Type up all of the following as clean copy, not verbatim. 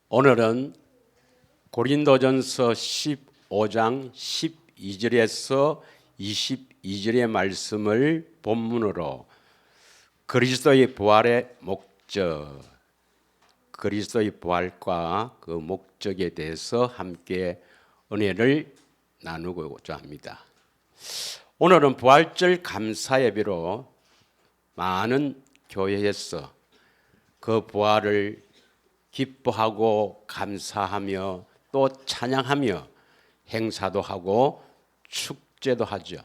오늘은 고린도전서 15장 12절에서 22절의 말씀을 본문으로 그리스도의 부활의 목적, 그리스도의 부활과 그 목적에 대해서 함께 은혜를 나누고자 합니다. 오늘은 부활절 감사 예배로 많은 교회에서 그 부활을 기뻐하고 감사하며 또 찬양하며 행사도 하고 축제도 하죠.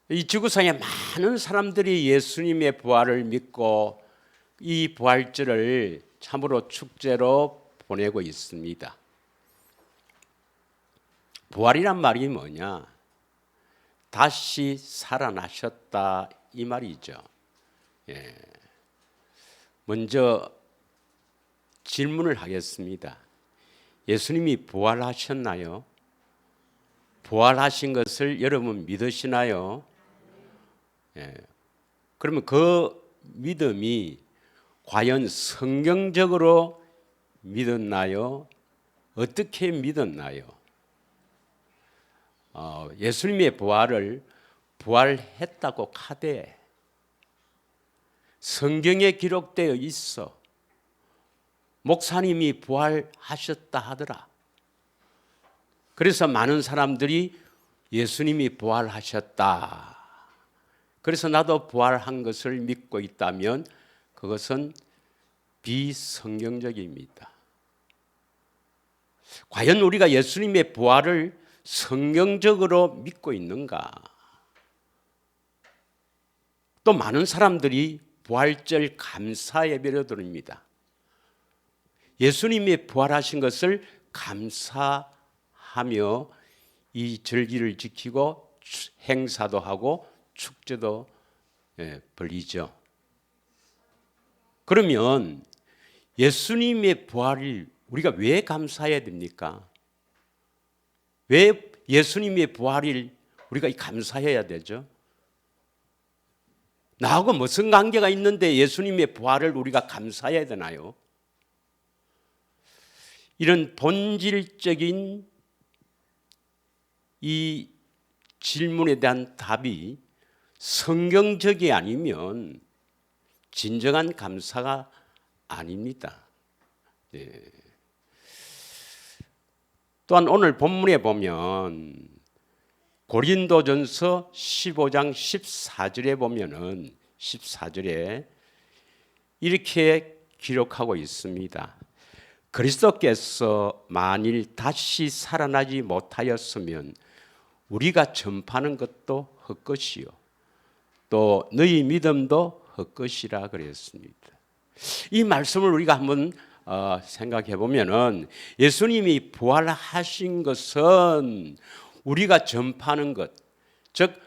이 지구상에 많은 사람들이 예수님의 부활을 믿고 이 부활절을 참으로 축제로 보내고 있습니다. 부활이란 말이 뭐냐? 다시 살아나셨다 이 말이죠. 먼저 질문을 하겠습니다. 예수님이 부활하셨나요? 부활하신 것을 여러분 믿으시나요? 그러면 그 믿음이 과연 성경적으로 믿었나요? 어떻게 믿었나요? 예수님의 부활을 부활했다고 카대 성경에 기록되어 있어. 목사님이 부활하셨다 하더라. 그래서 많은 사람들이 예수님이 부활하셨다. 그래서 나도 부활한 것을 믿고 있다면 그것은 비성경적입니다. 과연 우리가 예수님의 부활을 성경적으로 믿고 있는가? 또 많은 사람들이 부활절 감사 예배를 드립니다. 예수님이 부활하신 것을 감사하며 이 절기를 지키고 행사도 하고 축제도 벌이죠. 그러면 예수님의 부활을 우리가 왜 감사해야 됩니까? 왜 예수님의 부활을 우리가 감사해야 되죠? 나하고 무슨 관계가 있는데 예수님의 부활을 우리가 감사해야 되나요? 이런 본질적인 이 질문에 대한 답이 성경적이 아니면 진정한 감사가 아닙니다. 또한 오늘 본문에 보면 고린도전서 15장 14절에 보면은 14절에 이렇게 기록하고 있습니다. 그리스도께서 만일 다시 살아나지 못하였으면 우리가 전파하는 것도 헛것이요 또 너희 믿음도 헛것이라 그랬습니다. 이 말씀을 우리가 한번 생각해 보면은 예수님이 부활하신 것은 우리가 전파하는 것, 즉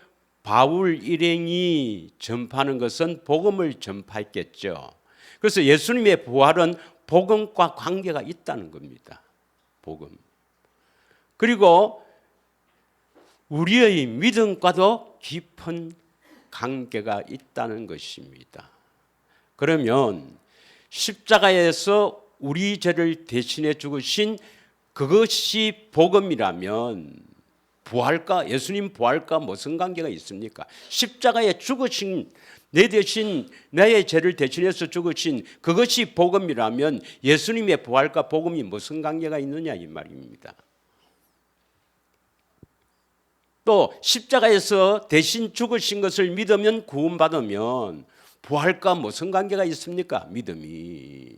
바울 일행이 전파하는 것은 복음을 전파했겠죠. 그래서 예수님의 부활은 복음과 관계가 있다는 겁니다. 복음. 그리고 우리의 믿음과도 깊은 관계가 있다는 것입니다. 그러면 십자가에서 우리 죄를 대신해 죽으신 그것이 복음이라면 부활과 예수님 부활과 무슨 관계가 있습니까? 십자가에 죽으신 내 대신 나의 죄를 대신해서 죽으신 그것이 복음이라면 예수님의 부활과 복음이 무슨 관계가 있느냐 이 말입니다. 또 십자가에서 대신 죽으신 것을 믿으면 구원받으면 부활과 무슨 관계가 있습니까? 믿음이.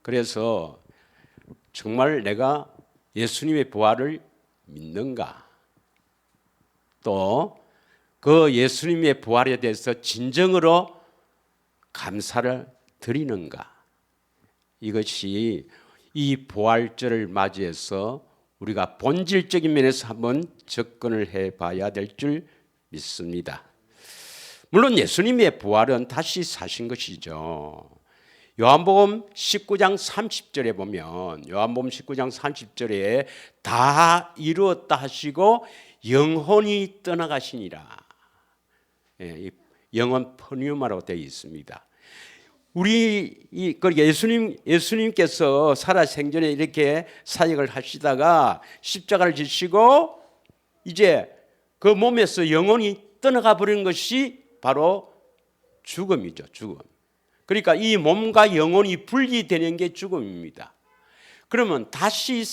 그래서 정말 내가 예수님의 부활을 믿는가? 또 그 예수님의 부활에 대해서 진정으로 감사를 드리는가? 이것이 이 부활절을 맞이해서 우리가 본질적인 면에서 한번 접근을 해봐야 될 줄 믿습니다. 물론 예수님의 부활은 다시 사신 것이죠. 요한복음 19장 30절에 보면 요한복음 19장 30절에 다 이루었다 하시고 영혼이 떠나가시니라. 영혼 푸뉴마라고 되어 있습니다. 그러니까 예수님께서 살아 생전에 이렇게 사역을 하시다가 십자가를 지시고 이제 그 몸에서 영혼이 떠나가 버린 것이 바로 죽음이죠. 죽음. 그러니까 이 몸과 영혼이 분리되는 게 죽음입니다. 그러면 다시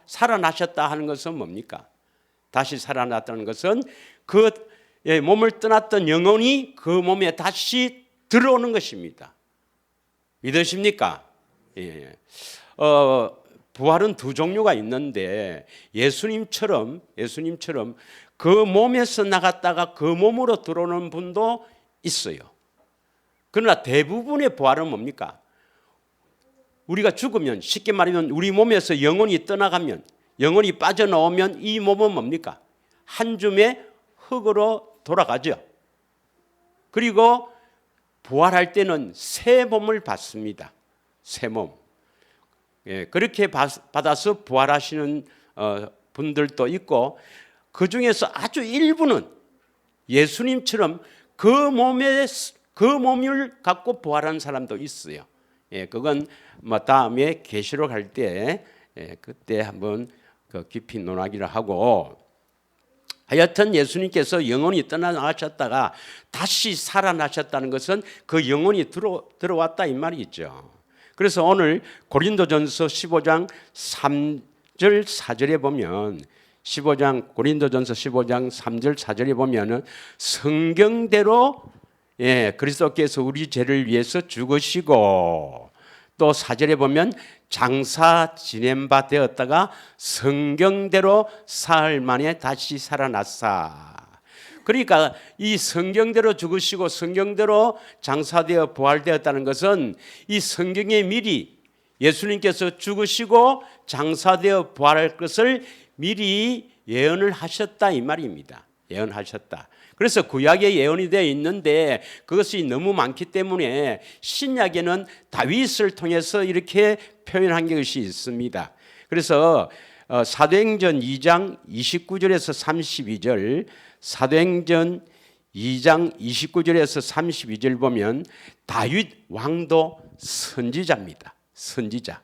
살아나셨다 하는 것은 뭡니까? 다시 살아났다는 것은 그 몸을 떠났던 영혼이 그 몸에 다시 들어오는 것입니다. 믿으십니까? 예. 부활은 두 종류가 있는데 예수님처럼 그 몸에서 나갔다가 그 몸으로 들어오는 분도 있어요. 그러나 대부분의 부활은 뭡니까? 우리가 죽으면, 쉽게 말하면 우리 몸에서 영혼이 떠나가면, 영혼이 빠져나오면 이 몸은 뭡니까? 한 줌의 흙으로 돌아가죠. 그리고 부활할 때는 새 몸을 받습니다. 새 몸. 예, 그렇게 받아서 부활하시는 분들도 있고, 그 중에서 아주 일부는 예수님처럼 그 몸을 갖고 부활한 사람도 있어요. 예, 그건 뭐 다음에 계시록 할 때 그때 한번 깊이 논하기를 하고, 하여튼 예수님께서 영혼이 떠나가셨다가 다시 살아나셨다는 것은 그 영혼이 들어왔다 이 말이죠. 그래서 오늘 고린도전서 15장 3절 4절에 보면 고린도전서 15장 3절 4절에 보면은 성경대로 그리스도께서 우리 죄를 위해서 죽으시고, 또 4절에 보면 장사 지낸 바 되었다가 성경대로 사흘 만에 다시 살아났사. 그러니까 이 성경대로 죽으시고 성경대로 장사되어 부활되었다는 것은 이 성경에 미리 예수님께서 죽으시고 장사되어 부활할 것을 미리 예언을 하셨다 이 말입니다. 예언하셨다. 그래서 구약에 예언이 되어 있는데 그것이 너무 많기 때문에 신약에는 다윗을 통해서 이렇게 표현한 것이 있습니다. 그래서 사도행전 2장 29절에서 32절, 사도행전 2장 29절에서 32절 보면 다윗 왕도 선지자입니다. 선지자.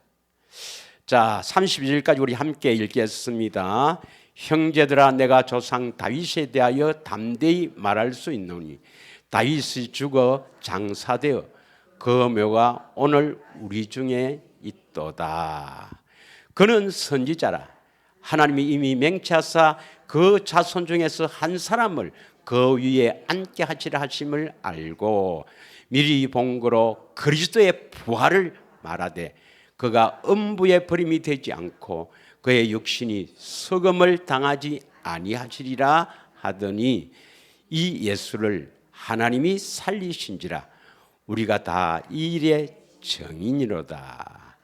자, 32절까지 우리 함께 읽겠습니다. 형제들아, 내가 조상 다윗에 대하여 담대히 말할 수 있노니 다윗이 죽어 장사되어 그 묘가 오늘 우리 중에 있도다. 그는 선지자라. 하나님이 이미 맹세하사 그 자손 중에서 한 사람을 그 위에 앉게 하시라 하심을 알고 미리 본 거로 그리스도의 부활을 말하되 그가 음부의 버림이 되지 않고 그의 육신이 썩음을 당하지 아니하시리라 하더니 이 예수를 하나님이 살리신지라. 우리가 다 이 일의 증인이로다.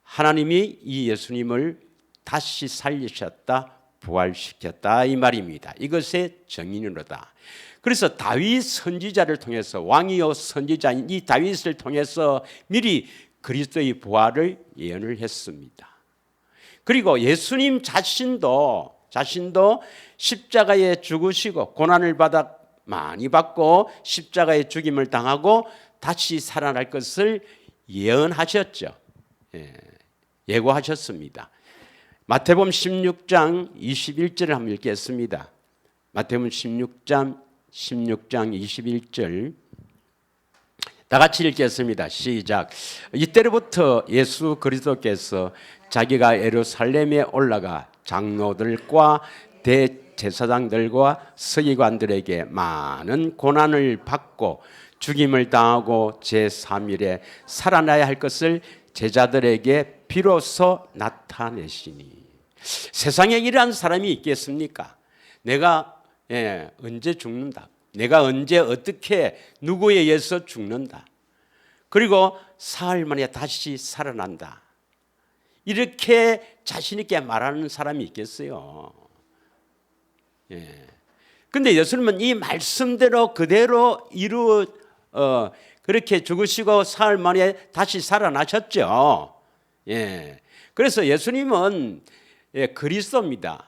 하나님이 이 예수님을 다시 살리셨다, 부활시켰다 이 말입니다. 이것의 증인이로다. 그래서 다윗 선지자를 통해서, 왕이요 선지자인 이 다윗을 통해서 미리 그리스도의 부활을 예언을 했습니다. 그리고 예수님 자신도 십자가에 죽으시고 고난을 많이 받고 십자가에 죽임을 당하고 다시 살아날 것을 예언하셨죠. 예고하셨습니다. 마태복음 16장 21절을 한번 읽겠습니다. 마태복음 16장 21절 다 같이 읽겠습니다. 시작. 이때로부터 예수 그리스도께서 자기가 예루살렘에 올라가 장로들과 대제사장들과 서기관들에게 많은 고난을 받고 죽임을 당하고 제3일에 살아나야 할 것을 제자들에게 비로소 나타내시니. 세상에 이러한 사람이 있겠습니까? 내가 언제 죽는다. 내가 언제 어떻게 누구에 의해서 죽는다. 그리고 사흘 만에 다시 살아난다. 이렇게 자신 있게 말하는 사람이 있겠어요. 근데 예수님은 이 말씀대로 그대로 그렇게 죽으시고 사흘 만에 다시 살아나셨죠. 그래서 예수님은 그리스도입니다.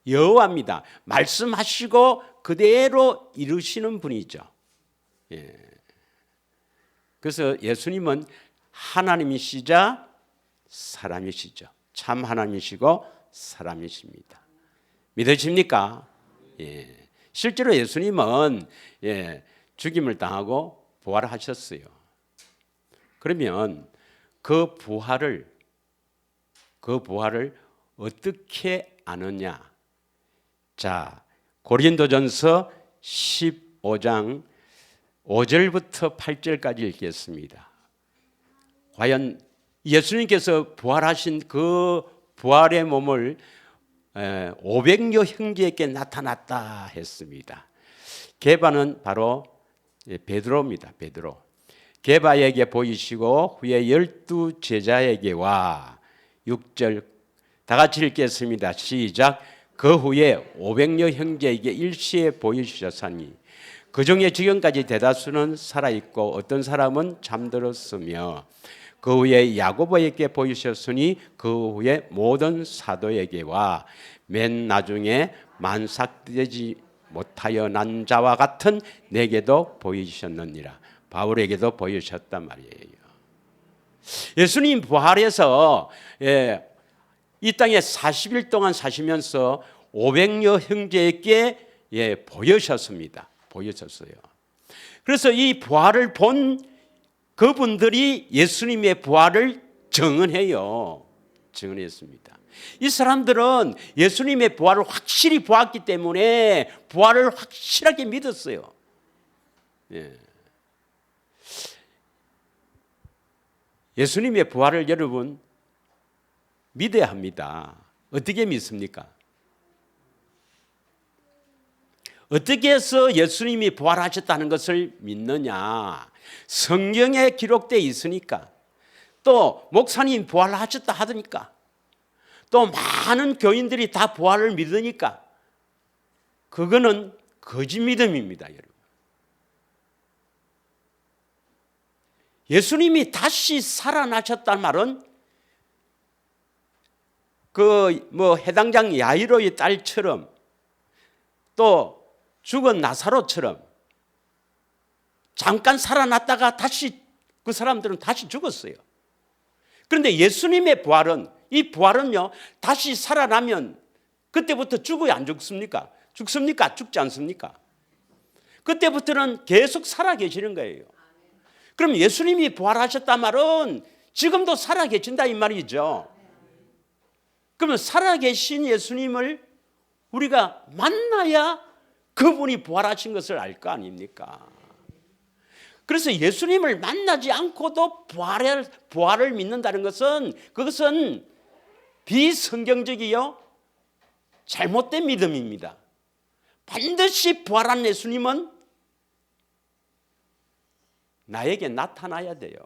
여호와입니다. 말씀하시고 그대로 이루시는 분이죠. 그래서 예수님은 하나님이시자 사람이시죠. 참 하나님이시고 사람이십니다. 믿으십니까? 예. 실제로 예수님은 죽임을 당하고 부활하셨어요. 그러면 그 부활을 어떻게 아느냐? 자, 고린도전서 15장 5절부터 8절까지 읽겠습니다. 과연 예수님께서 부활하신 그 부활의 몸을 500여 형제에게 나타났다 했습니다. 게바는 바로 베드로입니다. 베드로. 게바에게 보이시고 후에 12 제자에게와 6절 다 같이 읽겠습니다. 시작. 그 후에 500여 형제에게 일시에 보이셨으니 그 중에 지금까지 대다수는 살아있고 어떤 사람은 잠들었으며 그 후에 야고보에게 보이셨으니 그 후에 모든 사도에게와 맨 나중에 만삭되지 못하여 난 자와 같은 내게도 보이셨느니라. 바울에게도 보이셨단 말이에요. 예수님 부활해서 이 땅에 40일 동안 사시면서 500여 형제에게 보여셨습니다. 보여졌어요. 그래서 이 부활을 본 그분들이 예수님의 부활을 증언해요. 증언했습니다. 이 사람들은 예수님의 부활을 확실히 보았기 때문에 부활을 확실하게 믿었어요. 예수님의 부활을 여러분 믿어야 합니다. 어떻게 믿습니까? 어떻게 해서 예수님이 부활하셨다는 것을 믿느냐? 성경에 기록되어 있으니까, 또 목사님 부활하셨다 하더니까, 또 많은 교인들이 다 부활을 믿으니까 그거는 거짓 믿음입니다, 여러분. 예수님이 다시 살아나셨다는 말은 해당장 야이로의 딸처럼 또 죽은 나사로처럼 잠깐 살아났다가 다시 그 사람들은 다시 죽었어요. 그런데 예수님의 부활은, 이 부활은요, 다시 살아나면 그때부터 죽어야 안 죽습니까? 죽습니까? 죽지 않습니까? 그때부터는 계속 살아계시는 거예요. 그럼 예수님이 부활하셨단 말은 지금도 살아계신다 이 말이죠. 그러면 살아계신 예수님을 우리가 만나야 그분이 부활하신 것을 알 거 아닙니까? 그래서 예수님을 만나지 않고도 부활을 믿는다는 것은, 그것은 비성경적이요 잘못된 믿음입니다. 반드시 부활한 예수님은 나에게 나타나야 돼요.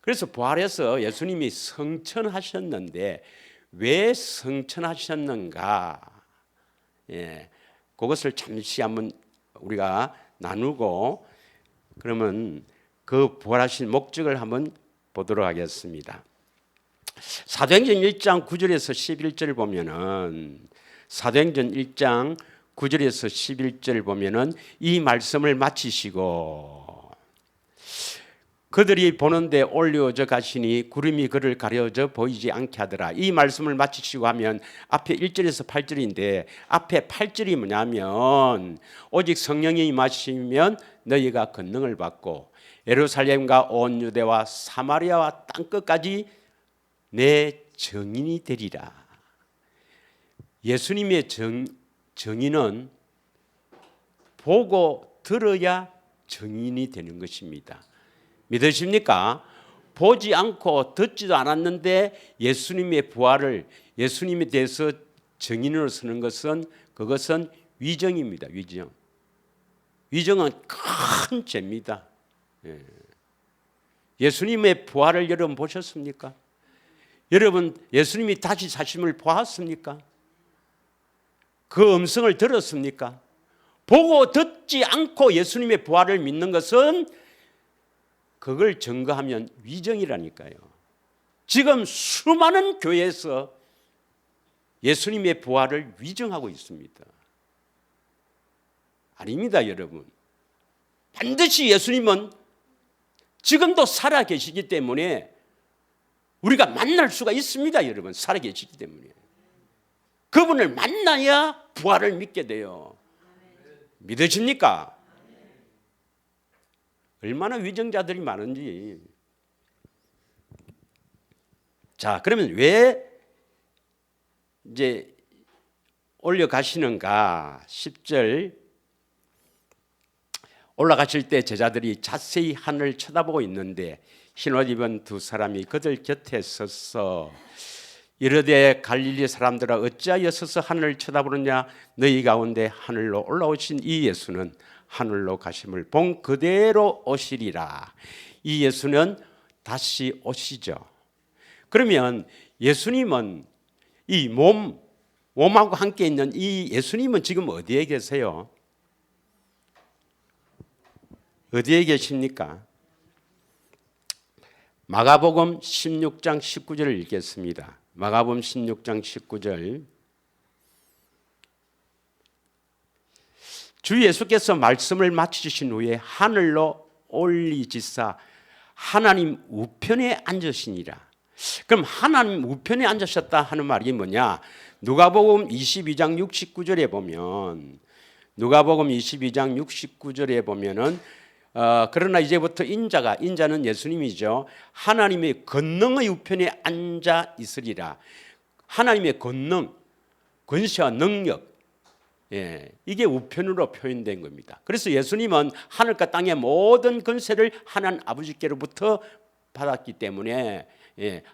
그래서 부활해서 예수님이 성천하셨는데 왜 성천하셨는가? 그것을 잠시 한번 우리가 나누고, 그러면 그 부활하신 목적을 한번 보도록 하겠습니다. 사도행전 1장 9절에서 11절 보면은, 사도행전 1장 9절에서 11절 보면은 이 말씀을 마치시고 그들이 보는데 올려져 가시니 구름이 그를 가려져 보이지 않게 하더라. 이 말씀을 마치시고 하면 앞에 1절에서 8절인데, 앞에 8절이 뭐냐면 오직 성령이 임하시면 너희가 권능을 받고 예루살렘과 온 유대와 사마리아와 땅끝까지 내 증인이 되리라. 예수님의 정인은 보고 들어야 정인이 되는 것입니다. 믿으십니까? 보지 않고 듣지도 않았는데 예수님의 부활을, 예수님에 대해서 정인으로 서는 것은, 그것은 위정입니다. 위정. 위정은 큰 죄입니다. 예수님의 부활을 여러분 보셨습니까? 여러분 예수님이 다시 사심을 보았습니까? 그 음성을 들었습니까? 보고 듣지 않고 예수님의 부활을 믿는 것은, 그걸 증거하면 위정이라니까요. 지금 수많은 교회에서 예수님의 부활을 위정하고 있습니다. 아닙니다, 여러분. 반드시 예수님은 지금도 살아 계시기 때문에 우리가 만날 수가 있습니다. 여러분, 살아 계시기 때문에 그분을 만나야 부활을 믿게 돼요. 믿으십니까? 얼마나 위정자들이 많은지. 자, 그러면 왜 이제 올려가시는가? 10절 올라가실 때 제자들이 자세히 하늘을 쳐다보고 있는데 흰옷 입은 두 사람이 그들 곁에 서서 이르되 갈릴리 사람들아 어찌하여 서서 하늘을 쳐다보느냐 너희 가운데 하늘로 올라오신 이 예수는 하늘로 가심을 본 그대로 오시리라. 이 예수는 다시 오시죠. 그러면 예수님은 이 몸하고 함께 있는 이 예수님은 지금 어디에 계세요? 어디에 계십니까? 마가복음 16장 19절을 읽겠습니다. 마가복음 16장 19절. 주 예수께서 말씀을 마치신 후에 하늘로 올리시사 하나님 우편에 앉으시니라. 그럼 하나님 우편에 앉으셨다 하는 말이 뭐냐? 누가복음 22장 69절에 보면 누가복음 22장 69절에 보면은 그러나 이제부터 인자는 예수님이죠. 하나님의 권능의 우편에 앉아 있으리라. 하나님의 권능, 권세와 능력, 이게 우편으로 표현된 겁니다. 그래서 예수님은 하늘과 땅의 모든 권세를 하나님 아버지께로부터 받았기 때문에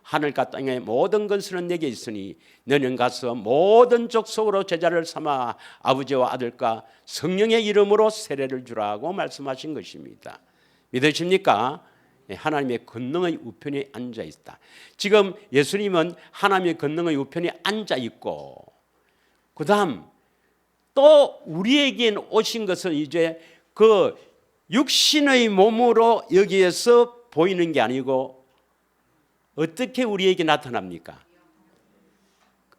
하늘과 땅의 모든 권세는 내게 있으니 너는 가서 모든 족속으로 제자를 삼아 아버지와 아들과 성령의 이름으로 세례를 주라고 말씀하신 것입니다. 믿으십니까? 하나님의 권능의 우편에 앉아 있다. 지금 예수님은 하나님의 권능의 우편에 앉아 있고 그 다음 또 우리에게 오신 것은 이제 그 육신의 몸으로 여기에서 보이는 게 아니고 어떻게 우리에게 나타납니까?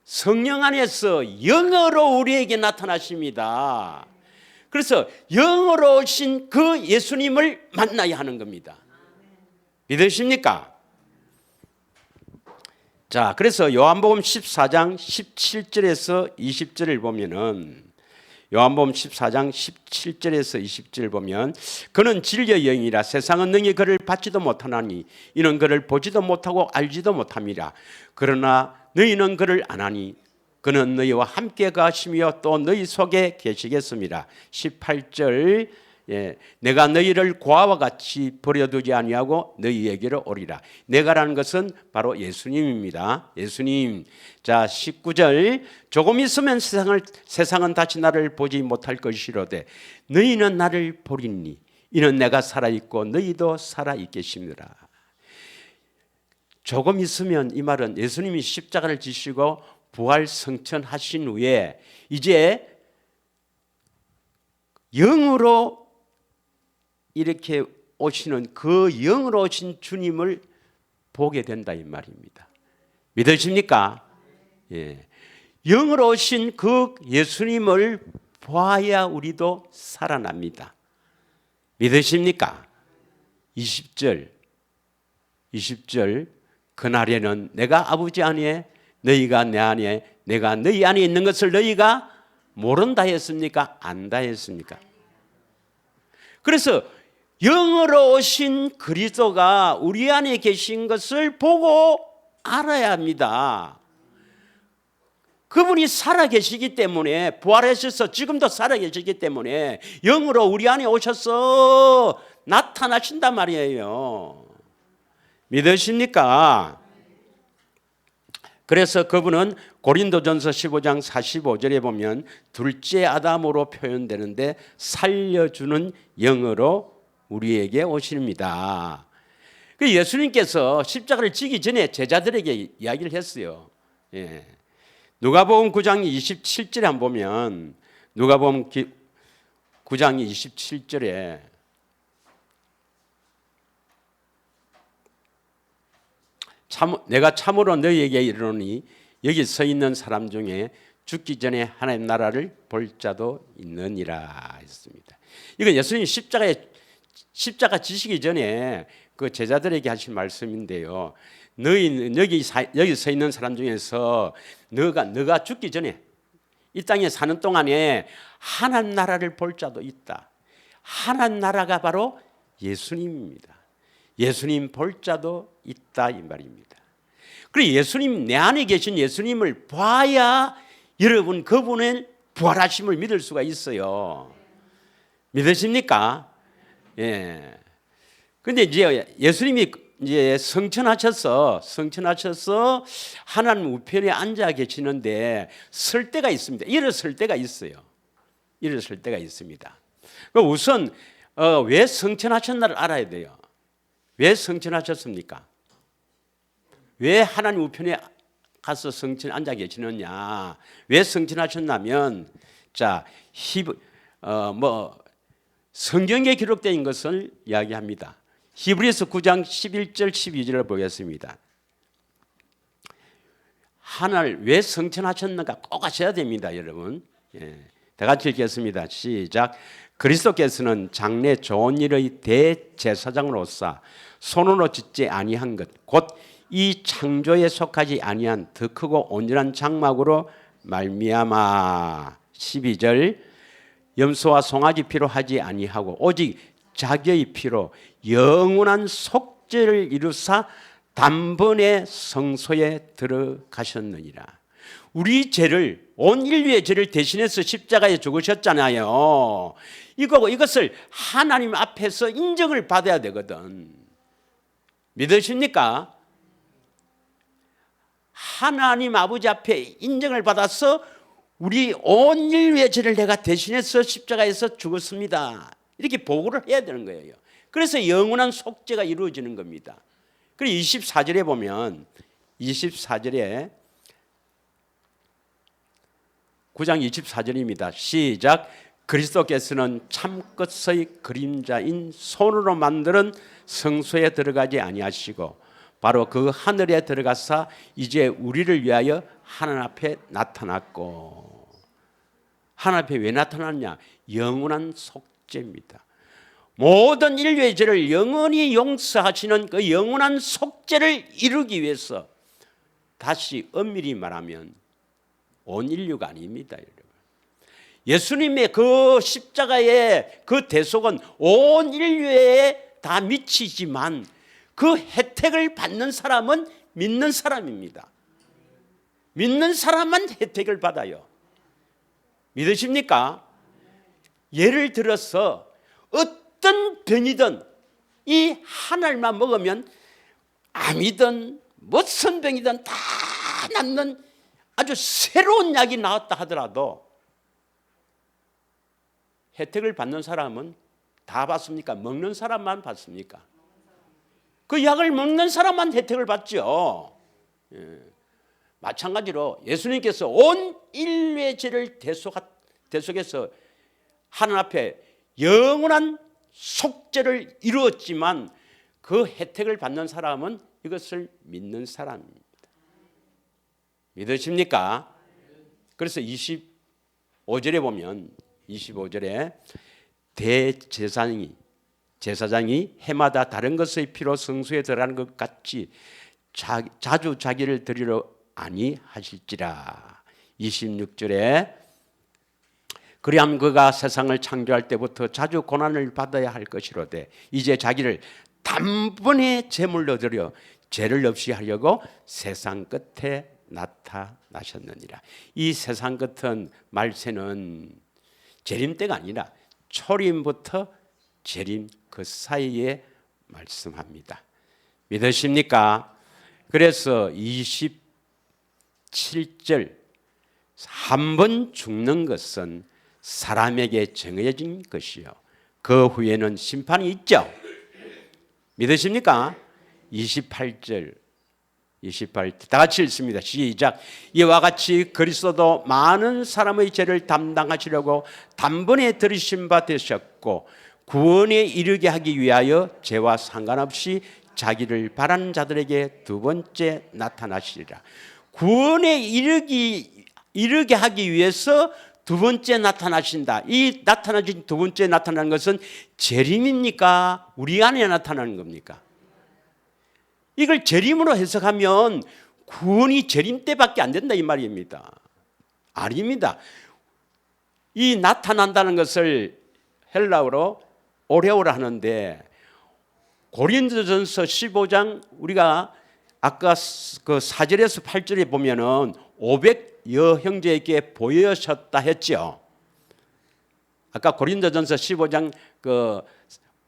성령 안에서 영으로 우리에게 나타나십니다. 그래서 영으로 오신 그 예수님을 만나야 하는 겁니다. 믿으십니까? 자, 그래서 요한복음 14장 17절에서 20절을 보면은 요한복음 14장 17절에서 20절 보면 그는 진리의 영이라 세상은 능히 그를 받지도 못하나니 이는 그를 보지도 못하고 알지도 못함이라. 그러나 너희는 그를 아나니 그는 너희와 함께 가시며 또 너희 속에 계시겠습니다. 18절 내가 너희를 고아와 같이 버려두지 아니하고 너희에게로 오리라. 내가라는 것은 바로 예수님입니다. 예수님. 자, 19절 조금 있으면 세상은 다시 나를 보지 못할 것이로되 너희는 나를 보리니 이는 내가 살아있고 너희도 살아있겠습니다. 조금 있으면 이 말은 예수님이 십자가를 지시고 부활 성천하신 후에 이제 영으로 이렇게 오시는 그 영으로 오신 주님을 보게 된다 이 말입니다. 믿으십니까? 예. 영으로 오신 그 예수님을 보아야 우리도 살아납니다. 믿으십니까? 20절 그날에는 내가 아버지 안에 너희가 내 안에 내가 너희 안에 있는 것을 너희가 모른다 했습니까? 안다 했습니까? 그래서 영으로 오신 그리스도가 우리 안에 계신 것을 보고 알아야 합니다. 그분이 살아계시기 때문에 부활하셔서 지금도 살아계시기 때문에 영으로 우리 안에 오셔서 나타나신단 말이에요. 믿으십니까? 그래서 그분은 고린도전서 15장 45절에 보면 둘째 아담으로 표현되는데 살려주는 영으로 우리에게 오십니다. 예수님께서 십자가를 지기 전에 제자들에게 이야기를 했어요. 누가복음 9장 27절에 한번 보면 누가복음 9장 27절에 내가 참으로 너희에게 이르노니 여기 서 있는 사람 중에 죽기 전에 하나님 나라를 볼 자도 있느니라 했습니다. 이건 예수님 십자가에 십자가 지시기 전에 그 제자들에게 하신 말씀인데요. 너희 여기 서 있는 사람 중에서 너가 죽기 전에 이 땅에 사는 동안에 하나님 나라를 볼 자도 있다. 하나님 나라가 바로 예수님입니다. 예수님 볼 자도 있다 이 말입니다. 그리고 예수님, 내 안에 계신 예수님을 봐야 여러분 그분의 부활하심을 믿을 수가 있어요. 믿으십니까? 예. 근데 이제 예수님이 이제 성천하셔서 하나님 우편에 앉아 계시는데 설 때가 있습니다. 일어설 때가 있어요. 일어설 때가 있습니다. 우선 왜 성천하셨나를 알아야 돼요. 왜 성천하셨습니까? 왜 하나님 우편에 가서 성천에 앉아 계시느냐? 왜 성천하셨냐면, 자, 성경에 기록된 것을 이야기합니다. 히브리서 9장 11절 12절을 보겠습니다. 하나를 왜 성천하셨는가 꼭 아셔야 됩니다, 여러분. 예. 다 같이 읽겠습니다. 시작. 그리스도께서는 장래 좋은 일의 대제사장으로서 손으로 짓지 아니한 것, 곧 이 창조에 속하지 아니한 더 크고 온전한 장막으로 말미암아 12절 염소와 송아지 피로 하지 아니하고 오직 자기의 피로 영원한 속죄를 이루사 단번에 성소에 들어가셨느니라. 우리 죄를, 온 인류의 죄를 대신해서 십자가에 죽으셨잖아요. 이것을 하나님 앞에서 인정을 받아야 되거든. 믿으십니까? 하나님 아버지 앞에 인정을 받아서 우리 온 인류의 죄를 내가 대신해서 십자가에서 죽었습니다. 이렇게 보고를 해야 되는 거예요. 그래서 영원한 속죄가 이루어지는 겁니다. 그리고 24절에 보면 24절에 9장 24절입니다. 시작. 그리스도께서는 참끝의 그림자인 손으로 만드는 성소에 들어가지 아니하시고 바로 그 하늘에 들어가사 이제 우리를 위하여 하나님 앞에 나타났고, 하나님 앞에 왜 나타났냐? 영원한 속죄입니다. 모든 인류의 죄를 영원히 용서하시는 그 영원한 속죄를 이루기 위해서, 다시 엄밀히 말하면 온 인류가 아닙니다, 여러분. 예수님의 그 십자가의 그 대속은 온 인류에 다 미치지만 그 혜택을 받는 사람은 믿는 사람입니다. 믿는 사람만 혜택을 받아요. 믿으십니까? 예를 들어서 어떤 병이든 이 하나님만 먹으면 암이든 무슨 병이든 다 낫는 아주 새로운 약이 나왔다 하더라도 혜택을 받는 사람은 다 받습니까? 먹는 사람만 받습니까? 그 약을 먹는 사람만 혜택을 받죠. 예. 마찬가지로 예수님께서 온 인류의 죄를 대속해서 하나님 앞에 영원한 속죄를 이루었지만 그 혜택을 받는 사람은 이것을 믿는 사람입니다. 믿으십니까? 그래서 25절에 보면 25절에 제사장이 해마다 다른 것의 피로 성소에 들어가는 것 같이 자주 자기를 드리러 아니하실지라. 26절에 그리함 그가 세상을 창조할 때부터 자주 고난을 받아야 할 것이로되 이제 자기를 단번에 제물로 드려 죄를 없이 하려고 세상 끝에 나타나셨느니라. 이 세상 끝은 말세는 재림 때가 아니라 초림부터 재림 그 사이에 말씀합니다. 믿으십니까? 그래서 27절 한 번 죽는 것은 사람에게 정해진 것이요 그 후에는 심판이 있죠. 믿으십니까? 28절 다 같이 읽습니다. 시작. 이와 같이 그리스도도 많은 사람의 죄를 담당하시려고 단번에 들이신 바 되셨고 구원에 이르게 하기 위하여 죄와 상관없이 자기를 바라는 자들에게 두 번째 나타나시리라. 구원에 이르게 하기 위해서 두 번째 나타나신다. 이 나타나신 두 번째 나타나는 것은 재림입니까? 우리 안에 나타나는 겁니까? 이걸 재림으로 해석하면 구원이 재림 때밖에 안 된다 이 말입니다. 아닙니다. 이 나타난다는 것을 헬라어로 오레오라 하는데 고린도전서 15장 우리가 아까 그 4절에서 8절에 보면은 500여 형제에게 보여셨다 했죠. 아까 고린도전서 15장 그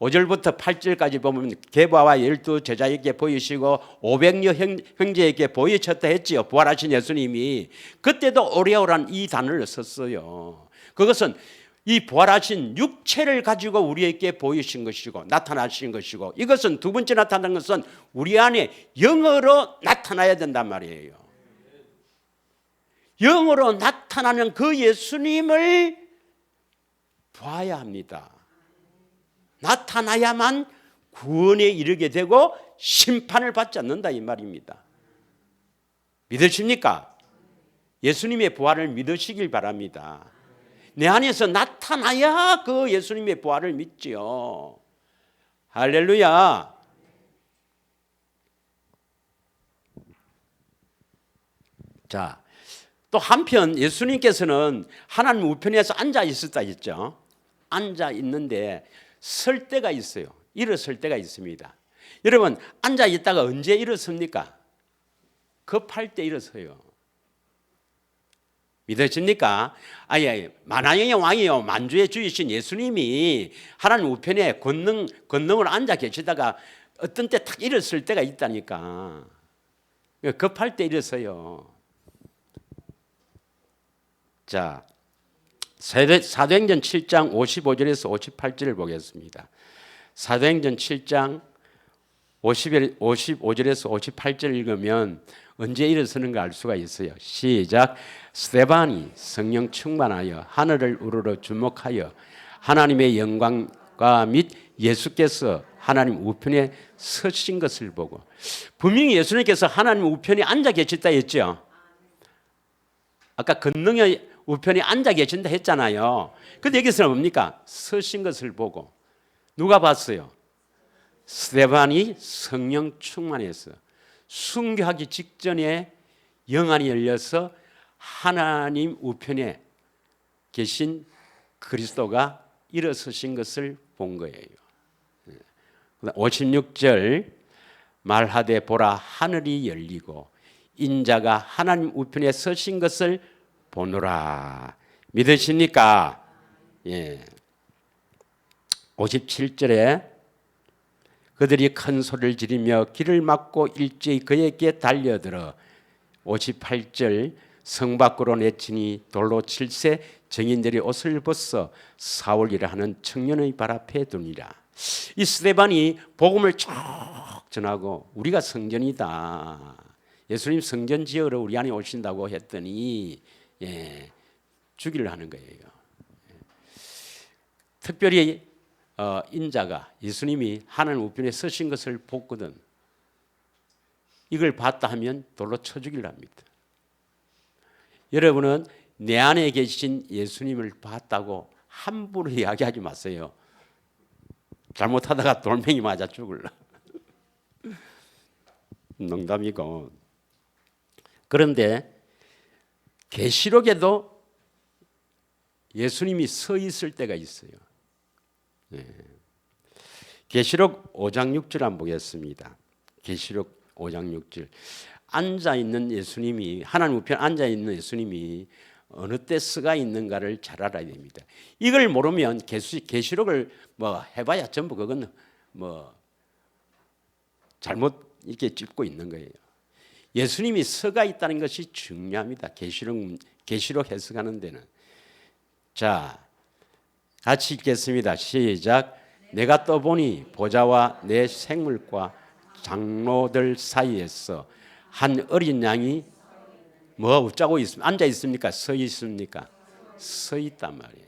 5절부터 8절까지 보면 게바와 12제자에게 보이시고 500여 형제에게 보이셨다 했지요. 부활하신 예수님이. 그때도 오레오란 이 단어를 썼어요. 그것은 이 부활하신 육체를 가지고 우리에게 보이신 것이고 나타나신 것이고, 이것은 두 번째 나타난 것은 우리 안에 영으로 나타나야 된단 말이에요. 영으로 나타나는 그 예수님을 봐야 합니다. 나타나야만 구원에 이르게 되고 심판을 받지 않는다 이 말입니다. 믿으십니까? 예수님의 부활을 믿으시길 바랍니다. 내 안에서 나타나야 그 예수님의 부활을 믿지요. 할렐루야. 자, 또 한편 예수님께서는 하나님 우편에서 앉아 있었다 했죠. 앉아 있는데 설 때가 있어요. 일어설 때가 있습니다. 여러분, 앉아 있다가 언제 일어섭니까? 급할 때 일어서요. 믿으십니까? 아예 만왕의 왕이요 만주의 주이신 예수님이 하나님 우편에 권능을 앉아 계시다가 어떤 때 탁 일어설 때가 있다니까. 급할 때 일어서요. 자, 사도행전 7장 55절에서 58절을 보겠습니다. 사도행전 7장 55절에서 58절 읽으면 언제 일어서는가 알 수가 있어요. 시작. 스데반이 성령 충만하여 하늘을 우러러 주목하여 하나님의 영광과 및 예수께서 하나님 우편에 서신 것을 보고, 분명히 예수님께서 하나님 우편에 앉아 계셨다 했죠. 아까 권능의 우편에 앉아 계신다 했잖아요. 근데 여기서는 뭡니까? 서신 것을 보고. 누가 봤어요? 스데반이 성령 충만해서 순교하기 직전에 영안이 열려서 하나님 우편에 계신 그리스도가 일어서신 것을 본 거예요. 56절 말하되 보라 하늘이 열리고 인자가 하나님 우편에 서신 것을 보노라. 믿으십니까? 예. 57절에 그들이 큰 소리를 지르며 길을 막고 일제히 그에게 달려들어 58절 성 밖으로 내치니 돌로 칠세 정인들이 옷을 벗어 사울이라 하는 청년의 발 앞에 두니라. 이 스데반이 복음을 쭉 전하고 우리가 성전이다. 예수님 성전 지으러 우리 안에 오신다고 했더니 죽이려 하는 거예요. 특별히 인자가 예수님이 하나님 우편에 서신 것을 봤거든. 이걸 봤다 하면 돌로 쳐 죽이려 합니다. 여러분은 내 안에 계신 예수님을 봤다고 함부로 이야기하지 마세요. 잘못하다가 돌멩이 맞아 죽을라. 농담이고. 그런데 계시록에도 예수님이 서 있을 때가 있어요. 계시록 5장 6절 한번 보겠습니다. 계시록 5장 6절. 앉아 있는 예수님이, 하나님 우편에 앉아 있는 예수님이 어느 때 서가 있는가를 잘 알아야 됩니다. 이걸 모르면 계시록을 뭐 해봐야 전부 그건 뭐 잘못 이렇게 짚고 있는 거예요. 예수님이 서가 있다는 것이 중요합니다. 계시록 해석하는 데는. 자, 같이 읽겠습니다. 시작. 내가 또 보니 보좌와 내 생물과 장로들 사이에서 한 어린 양이 뭐 웃자고 있습니까? 앉아 있습니까? 서 있습니까? 서 있단 말이에요.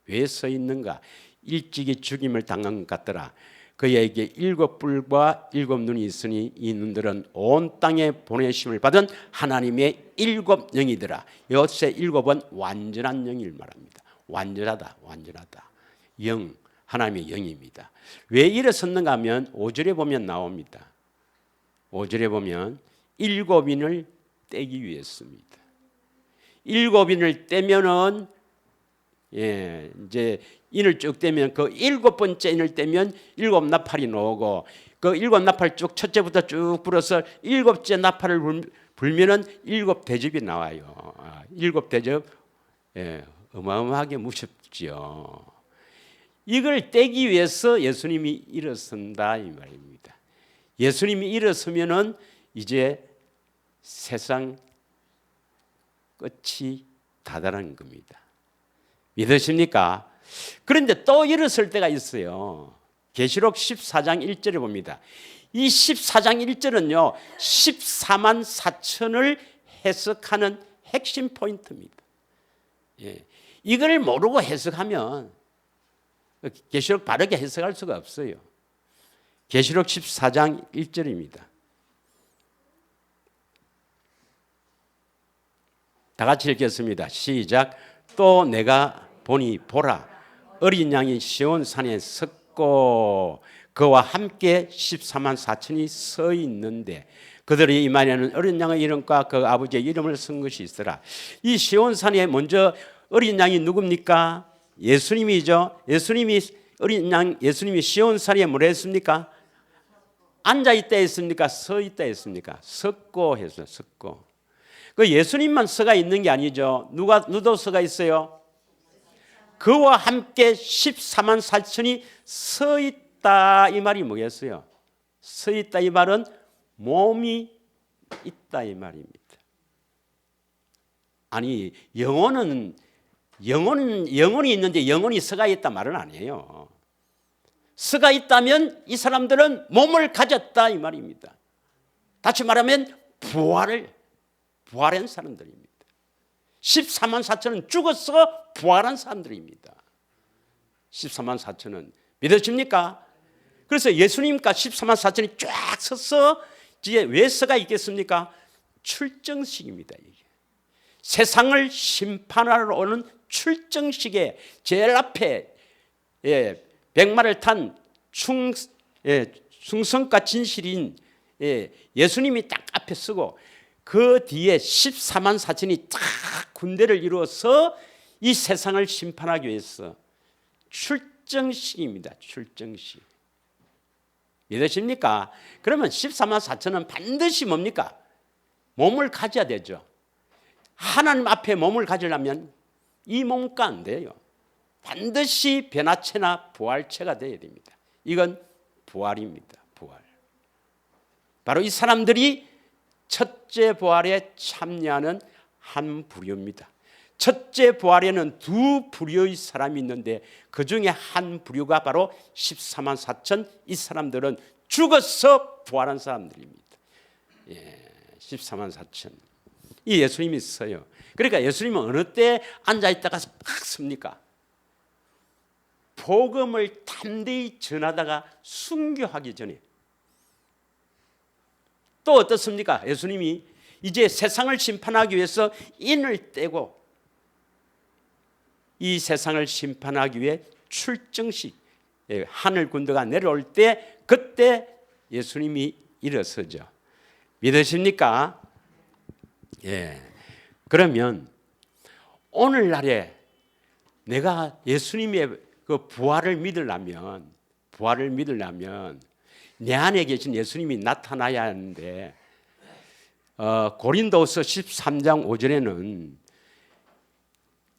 왜 서 있는가? 일찍이 죽임을 당한 것 같더라. 그에게 7뿔과 7눈이 있으니 이 눈들은 온 땅에 보내심을 받은 하나님의 7영이더라. 여기서 7은 완전한 영을 말합니다. 완전하다, 완전하다. 영, 하나님의 영입니다. 왜 일어섰는가 하면 5절에 보면 나옵니다. 5절에 보면 7인을 떼기 위해서입니다. 7인을 떼면은 이제 인을 쭉 떼면 그 7번째 인을 떼면 7나팔이 나오고 그 7나팔 쭉 첫째부터 쭉 불어서 7째 나팔을 불면은 7대접이 나와요. 7대접 어마어마하게 무섭지요. 이걸 떼기 위해서 예수님이 일어선다 이 말입니다. 예수님이 일어서면은 이제 세상 끝이 다다른 겁니다. 믿으십니까? 그런데 또 일어설 때가 있어요. 계시록 14장 1절에 봅니다. 이 14장 1절은요 14만 4천을 해석하는 핵심 포인트입니다. 이걸 모르고 해석하면 계시록 바르게 해석할 수가 없어요. 계시록 14장 1절입니다. 다 같이 읽겠습니다. 시작. 또 내가 보니 보라 어린 양이 시온 산에 섰고 그와 함께 14만 4천이 서 있는데 그들의 이마에는 어린 양의 이름과 그 아버지의 이름을 쓴 것이 있더라. 이 시온 산에 먼저 어린 양이 누굽니까? 예수님이죠. 예수님이 어린 양, 예수님이 시온 산에 뭐라 했습니까? 앉아 있다 했습니까? 서 있다 했습니까? 섰고 했어요. 섰고. 그 예수님만 서가 있는 게 아니죠. 누도 서가 있어요? 그와 함께 14만 4천이 서 있다 이 말이 뭐겠어요? 서 있다 이 말은 몸이 있다 이 말입니다. 아니 영혼이 있는데 영혼이 서가 있다 말은 아니에요. 서가 있다면 이 사람들은 몸을 가졌다 이 말입니다. 다시 말하면 부활한 사람들입니다. 14만 4천은 죽어서 부활한 사람들입니다. 14만 4천은 믿으십니까? 그래서 예수님과 14만 4천이 쫙 서서 이제 왜 서가 있겠습니까? 출정식입니다. 이게. 세상을 심판하러 오는 출정식에 제일 앞에 백마를 탄 충성과 진실인 예수님이 딱 앞에 서고 그 뒤에 14만 4천이 딱 군대를 이루어서 이 세상을 심판하기 위해서 출정식입니다. 출정식. 믿으십니까? 그러면 14만 4천은 반드시 뭡니까? 몸을 가져야 되죠. 하나님 앞에 몸을 가지려면 이 몸과 안 돼요. 반드시 변화체나 부활체가 되어야 됩니다. 이건 부활입니다. 부활. 바로 이 사람들이 첫째 부활에 참여하는 한 부류입니다. 첫째 부활에는 두 부류의 사람이 있는데 그 중에 한 부류가 바로 14만 4천 이 사람들은 죽어서 부활한 사람들입니다. 14만 4천. 이 예수님이 있어요. 그러니까 예수님은 어느 때 앉아있다가 팍 섭니까? 복음을 담대히 전하다가 순교하기 전에 또 어떻습니까? 예수님이 이제 세상을 심판하기 위해서 인을 떼고 이 세상을 심판하기 위해 출정식 하늘 군대가 내려올 때 그때 예수님이 일어서죠. 믿으십니까? 그러면 오늘날에 내가 예수님의 그 부활을 믿으려면 내 안에 계신 예수님이 나타나야 하는데 고린도서 13장 5절에는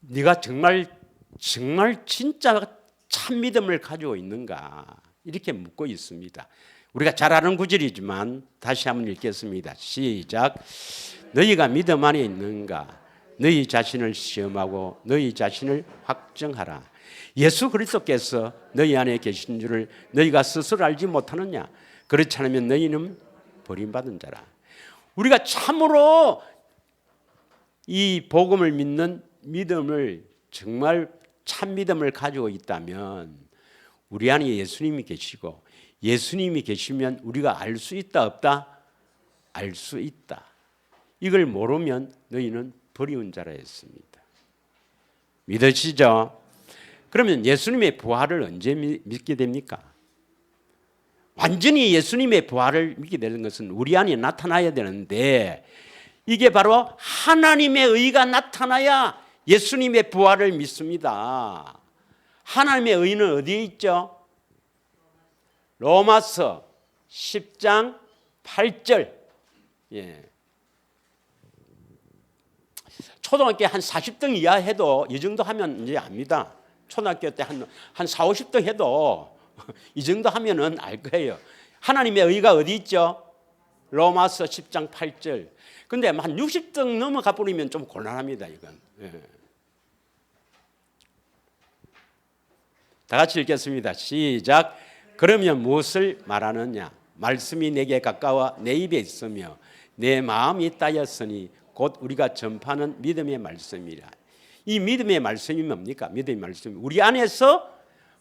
네가 정말 진짜 참 믿음을 가지고 있는가 이렇게 묻고 있습니다. 우리가 잘 아는 구절이지만 다시 한번 읽겠습니다. 시작. 너희가 믿음 안에 있는가? 너희 자신을 시험하고 너희 자신을 확정하라. 예수 그리스도께서 너희 안에 계신 줄을 너희가 스스로 알지 못하느냐? 그렇지 않으면 너희는 버림받은 자라. 우리가 참으로 이 복음을 믿는 믿음을 정말 참 믿음을 가지고 있다면 우리 안에 예수님이 계시고 예수님이 계시면 우리가 알 수 있다 없다? 알 수 있다. 이걸 모르면 너희는 버리운 자라 했습니다. 믿으시죠? 그러면 예수님의 부활을 언제 믿게 됩니까? 완전히 예수님의 부활을 믿게 되는 것은 우리 안에 나타나야 되는데 이게 바로 하나님의 의가 나타나야 예수님의 부활을 믿습니다. 하나님의 의는 어디에 있죠? 로마서 10장 8절. 초등학교 한 40등 이하 해도 이 정도 하면 이제 압니다. 초등학교 때 한 4, 50등 해도 이 정도 하면은 알 거예요. 하나님의 의가 어디 있죠? 로마서 10장 8절. 근데 한 60등 넘어가 버리면 좀 곤란합니다, 이건. 다 같이 읽겠습니다. 시작. 그러면 무엇을 말하느냐? 말씀이 내게 가까워 내 입에 있으며 내 마음이 따였으니 곧 우리가 전파하는 믿음의 말씀이라. 이 믿음의 말씀이 뭡니까? 믿음의 말씀이 우리 안에서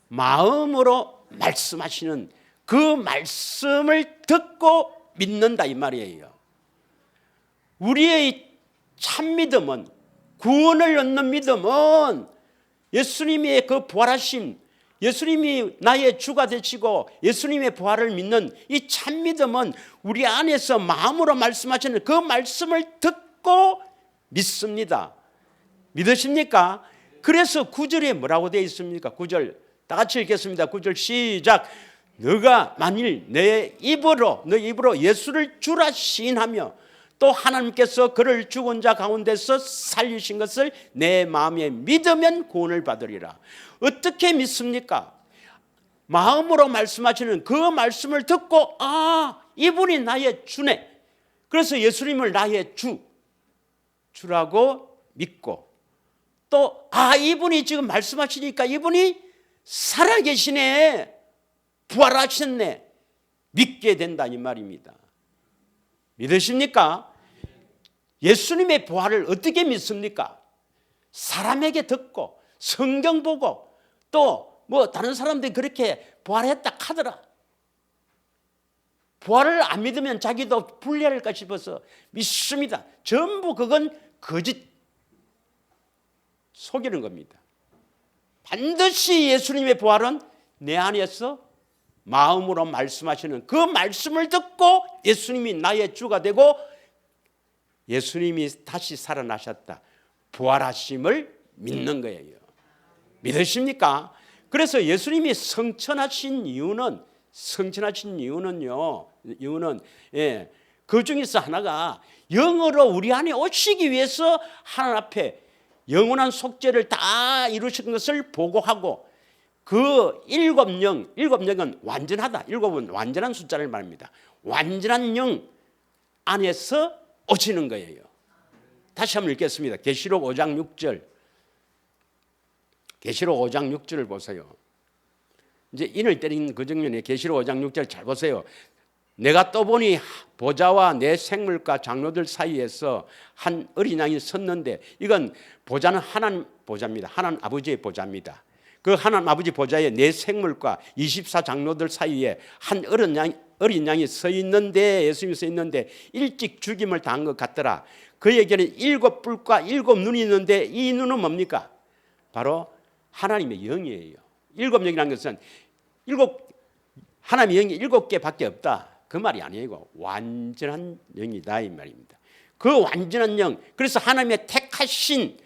마음으로 말씀하시는 그 말씀을 듣고 믿는다 이 말이에요. 우리의 참 믿음은, 구원을 얻는 믿음은 예수님의 그 부활하심, 예수님이 나의 주가 되시고 예수님의 부활을 믿는 이 참 믿음은 우리 안에서 마음으로 말씀하시는 그 말씀을 듣고 믿습니다. 믿으십니까? 그래서 9절에 뭐라고 되어 있습니까? 9절 다 같이 읽겠습니다. 9절 시작. 너가 만일 내 입으로 예수를 주라 시인하며 또 하나님께서 그를 죽은 자 가운데서 살리신 것을 내 마음에 믿으면 구원을 받으리라. 어떻게 믿습니까? 마음으로 말씀하시는 그 말씀을 듣고 이분이 나의 주네. 그래서 예수님을 나의 주라고 믿고 또 이분이 지금 말씀하시니까 이분이 살아계시네, 부활하셨네, 믿게 된다 이 말입니다. 믿으십니까? 예수님의 부활을 어떻게 믿습니까? 사람에게 듣고 성경 보고 또 다른 사람들이 그렇게 부활했다 하더라. 부활을 안 믿으면 자기도 불리할까 싶어서 믿습니다. 전부 그건 거짓, 속이는 겁니다. 반드시 예수님의 부활은 내 안에서 마음으로 말씀하시는 그 말씀을 듣고 예수님이 나의 주가 되고 예수님이 다시 살아나셨다, 부활하심을 믿는 거예요. 믿으십니까? 그래서 예수님이 성천하신 이유는 그 중에서 하나가 영으로 우리 안에 오시기 위해서 하나님 앞에 영원한 속죄를 다 이루신 것을 보고하고 그 일곱 영은 완전하다. 일곱은 완전한 숫자를 말합니다. 완전한 영 안에서 오시는 거예요. 다시 한번 읽겠습니다. 계시록 5장 6절. 계시록 5장 6절을 보세요. 이제 인을 때린 그 장면에 계시록 5장 6절 잘 보세요. 내가 또 보니 보좌와 내 생물과 장로들 사이에서 한 어린 양이 섰는데, 이건 보좌는 하나님 보좌입니다. 하나님 아버지의 보좌입니다. 그 하나님 아버지 보좌에 내 생물과 24장로들 사이에 한 어린 양이 서 있는데, 예수님이 서 있는데 일찍 죽임을 당한 것 같더라. 그에게는 7 뿔과 7 눈이 있는데 이 눈은 뭡니까? 바로 하나님의 영이에요. 7 영이라는 것은 하나님의 영이 7개밖에 없다, 그 말이 아니고 완전한 영이다 이 말입니다. 그 완전한 영, 그래서 하나님의 택하신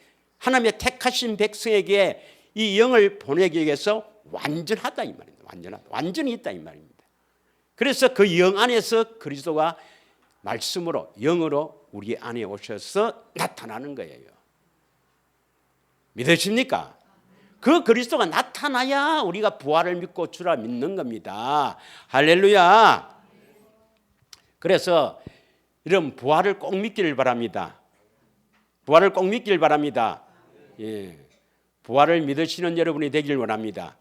백성에게 이 영을 보내기 위해서 완전하다 이 말입니다. 완전히 있다 이 말입니다. 그래서 그 영 안에서 그리스도가 말씀으로 영으로 우리 안에 오셔서 나타나는 거예요. 믿으십니까? 그 그리스도가 나타나야 우리가 부활을 믿고 주라 믿는 겁니다. 할렐루야. 그래서 이런 부활을 꼭 믿기를 바랍니다. 부활을 꼭 믿기를 바랍니다. 부활을 믿으시는 여러분이 되길 원합니다.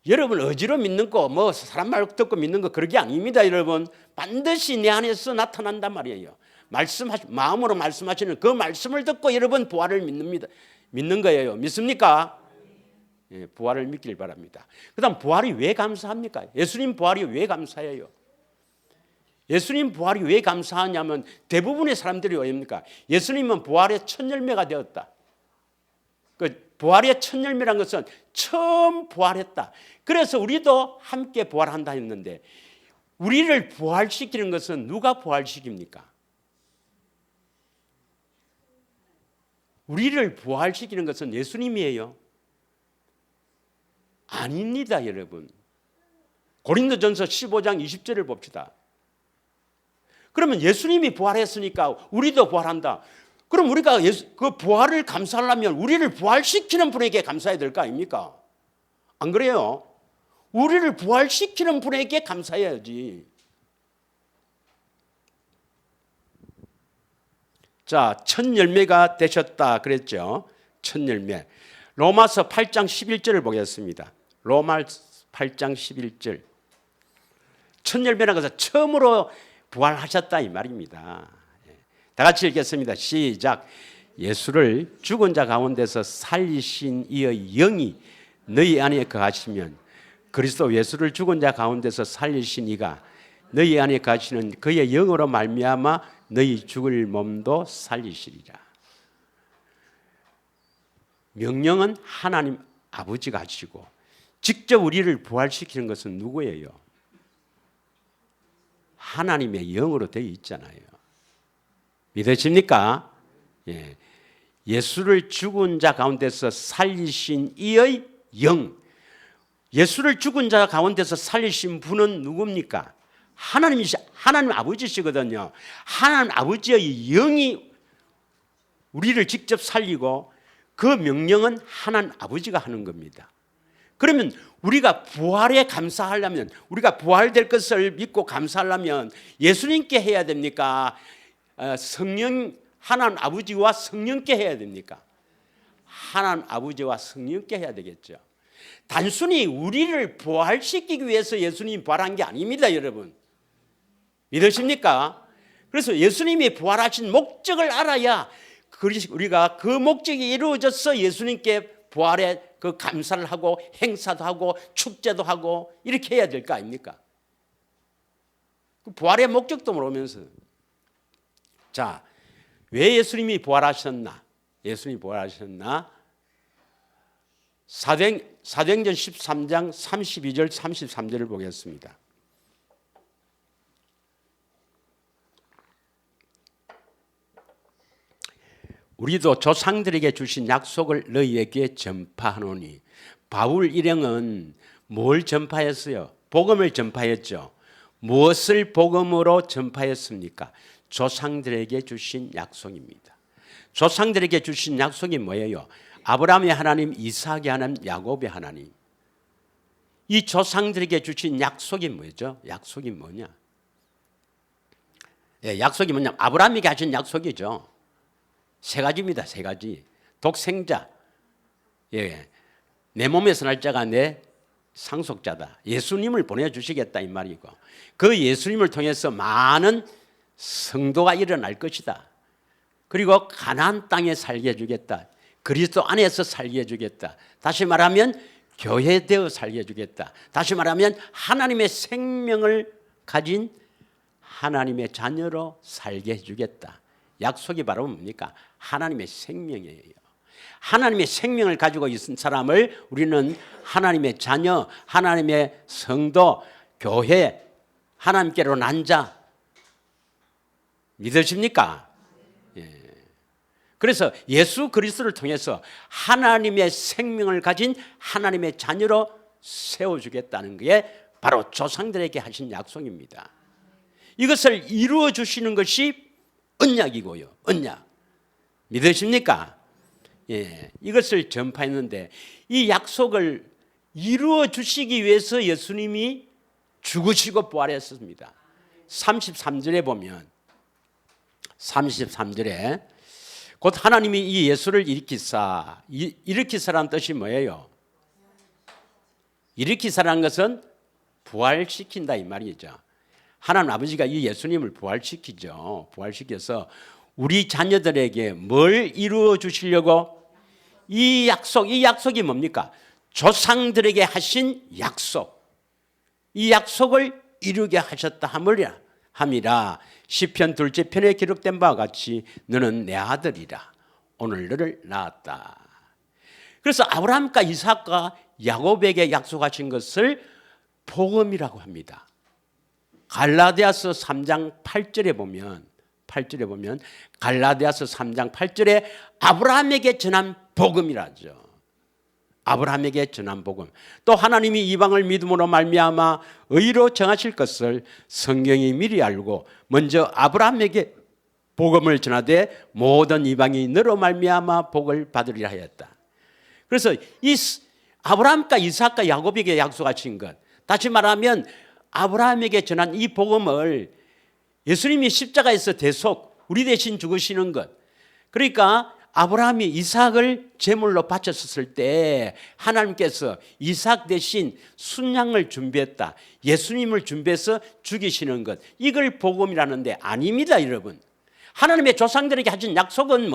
여러분 어지로 믿는 거, 사람 말 듣고 믿는 거 그런 게 아닙니다. 여러분 반드시 내 안에서 나타난단 말이에요. 마음으로 말씀하시는 그 말씀을 듣고 여러분 부활을 믿는 거예요. 믿습니까? 부활을 믿길 바랍니다. 그다음 부활이 왜 감사합니까? 예수님 부활이 왜 감사해요? 예수님 부활이 왜 감사하냐면 대부분의 사람들이 왜입니까? 예수님은 부활의 첫 열매가 되었다. 그 부활의 첫 열매란 것은 처음 부활했다. 그래서 우리도 함께 부활한다 했는데 우리를 부활시키는 것은 누가 부활시킵니까? 우리를 부활시키는 것은 예수님이에요. 아닙니다, 여러분. 고린도전서 15장 20절을 봅시다. 그러면 예수님이 부활했으니까 우리도 부활한다. 그럼 우리가 그 부활을 감사하려면 우리를 부활시키는 분에게 감사해야 될 거 아닙니까? 안 그래요? 우리를 부활시키는 분에게 감사해야지. 자, 첫 열매가 되셨다 그랬죠. 첫 열매. 로마서 8장 11절을 보겠습니다. 로마서 8장 11절. 첫 열매라는 것은 처음으로 부활하셨다 이 말입니다. 다 같이 읽겠습니다. 시작. 예수를 죽은 자 가운데서 살리신 이의 영이 너희 안에 거하시면 그리스도 예수를 죽은 자 가운데서 살리신 이가 너희 안에 거하시는 그의 영으로 말미암아 너희 죽을 몸도 살리시리라. 명령은 하나님 아버지가 하시고 직접 우리를 부활시키는 것은 누구예요? 하나님의 영으로 되어 있잖아요. 믿으십니까? 예. 예수를 죽은 자 가운데서 살리신 이의 영. 예수를 죽은 자 가운데서 살리신 분은 누굽니까? 하나님 아버지시거든요. 하나님 아버지의 영이 우리를 직접 살리고 그 명령은 하나님 아버지가 하는 겁니다. 그러면 우리가 부활에 감사하려면 우리가 부활될 것을 믿고 감사하려면 예수님께 해야 됩니까? 성령 하나님 아버지와 성령께 해야 됩니까? 하나님 아버지와 성령께 해야 되겠죠. 단순히 우리를 부활시키기 위해서 예수님이 부활한 게 아닙니다, 여러분. 믿으십니까? 그래서 예수님이 부활하신 목적을 알아야 우리가 그 목적이 이루어져서 예수님께 부활의 그 감사를 하고 행사도 하고 축제도 하고 이렇게 해야 될 거 아닙니까? 부활의 목적도 모르면서. 자, 왜 예수님이 부활하셨나? 예수님이 부활하셨나? 사도행전 13장 32절 33절을 보겠습니다. 우리도 조상들에게 주신 약속을 너희에게 전파하노니. 바울 일행은 뭘 전파했어요? 복음을 전파했죠. 무엇을 복음으로 전파했습니까? 조상들에게 주신 약속입니다. 조상들에게 주신 약속이 뭐예요? 아브라함의 하나님, 이삭의 하나님, 야곱의 하나님. 이 조상들에게 주신 약속이 뭐죠? 약속이 뭐냐? 약속이 뭐냐? 아브라함에게 하신 약속이죠. 세 가지입니다. 세 가지. 독생자. 내 몸에서 날 자가 내 상속자다. 예수님을 보내주시겠다 이 말이고 그 예수님을 통해서 많은 성도가 일어날 것이다. 그리고 가나안 땅에 살게 해주겠다. 그리스도 안에서 살게 해주겠다. 다시 말하면 교회되어 살게 해주겠다. 다시 말하면 하나님의 생명을 가진 하나님의 자녀로 살게 해주겠다. 약속이 바로 뭡니까? 하나님의 생명이에요. 하나님의 생명을 가지고 있는 사람을 우리는 하나님의 자녀, 하나님의 성도, 교회, 하나님께로 난 자 믿으십니까? 그래서 예수 그리스도를 통해서 하나님의 생명을 가진 하나님의 자녀로 세워주겠다는 게 바로 조상들에게 하신 약속입니다. 이것을 이루어 주시는 것이 언약이고요. 언약. 믿으십니까? 이것을 전파했는데 이 약속을 이루어 주시기 위해서 예수님이 죽으시고 부활했습니다. 33절에 보면 33절에 곧 하나님이 이 예수를 일으키사라는 뜻이 뭐예요? 일으키사라는 것은 부활시킨다 이 말이죠. 하나님 아버지가 이 예수님을 부활시키죠. 부활시켜서 우리 자녀들에게 뭘 이루어 주시려고? 이 약속이 뭡니까? 조상들에게 하신 약속, 이 약속을 이루게 하셨다 함이라. 시편 2째 편에 기록된 바와 같이 너는 내 아들이라 오늘 너를 낳았다. 그래서 아브라함과 이삭과 야곱에게 약속하신 것을 복음이라고 합니다. 갈라디아서 3장 8절에 보면 갈라디아서 3장 8절에 아브라함에게 전한 복음이라죠. 아브라함에게 전한 복음. 또 하나님이 이방을 믿음으로 말미암아 의로 정하실 것을 성경이 미리 알고 먼저 아브라함에게 복음을 전하되 모든 이방이 너로 말미암아 복을 받으리라 하였다. 그래서 이 아브라함과 이삭과 야곱에게 약속하신 것, 다시 말하면 아브라함에게 전한 이 복음을 예수님이 십자가에서 대속 우리 대신 죽으시는 것, 그러니까 아브라함이 이삭을 제물로 바쳤을 때 하나님께서 이삭 대신 순양을 준비했다, 예수님을 준비해서 죽이시는 것, 이걸 복음이라는데 아닙니다. 여러분, 하나님의 조상들에게 하신 약속은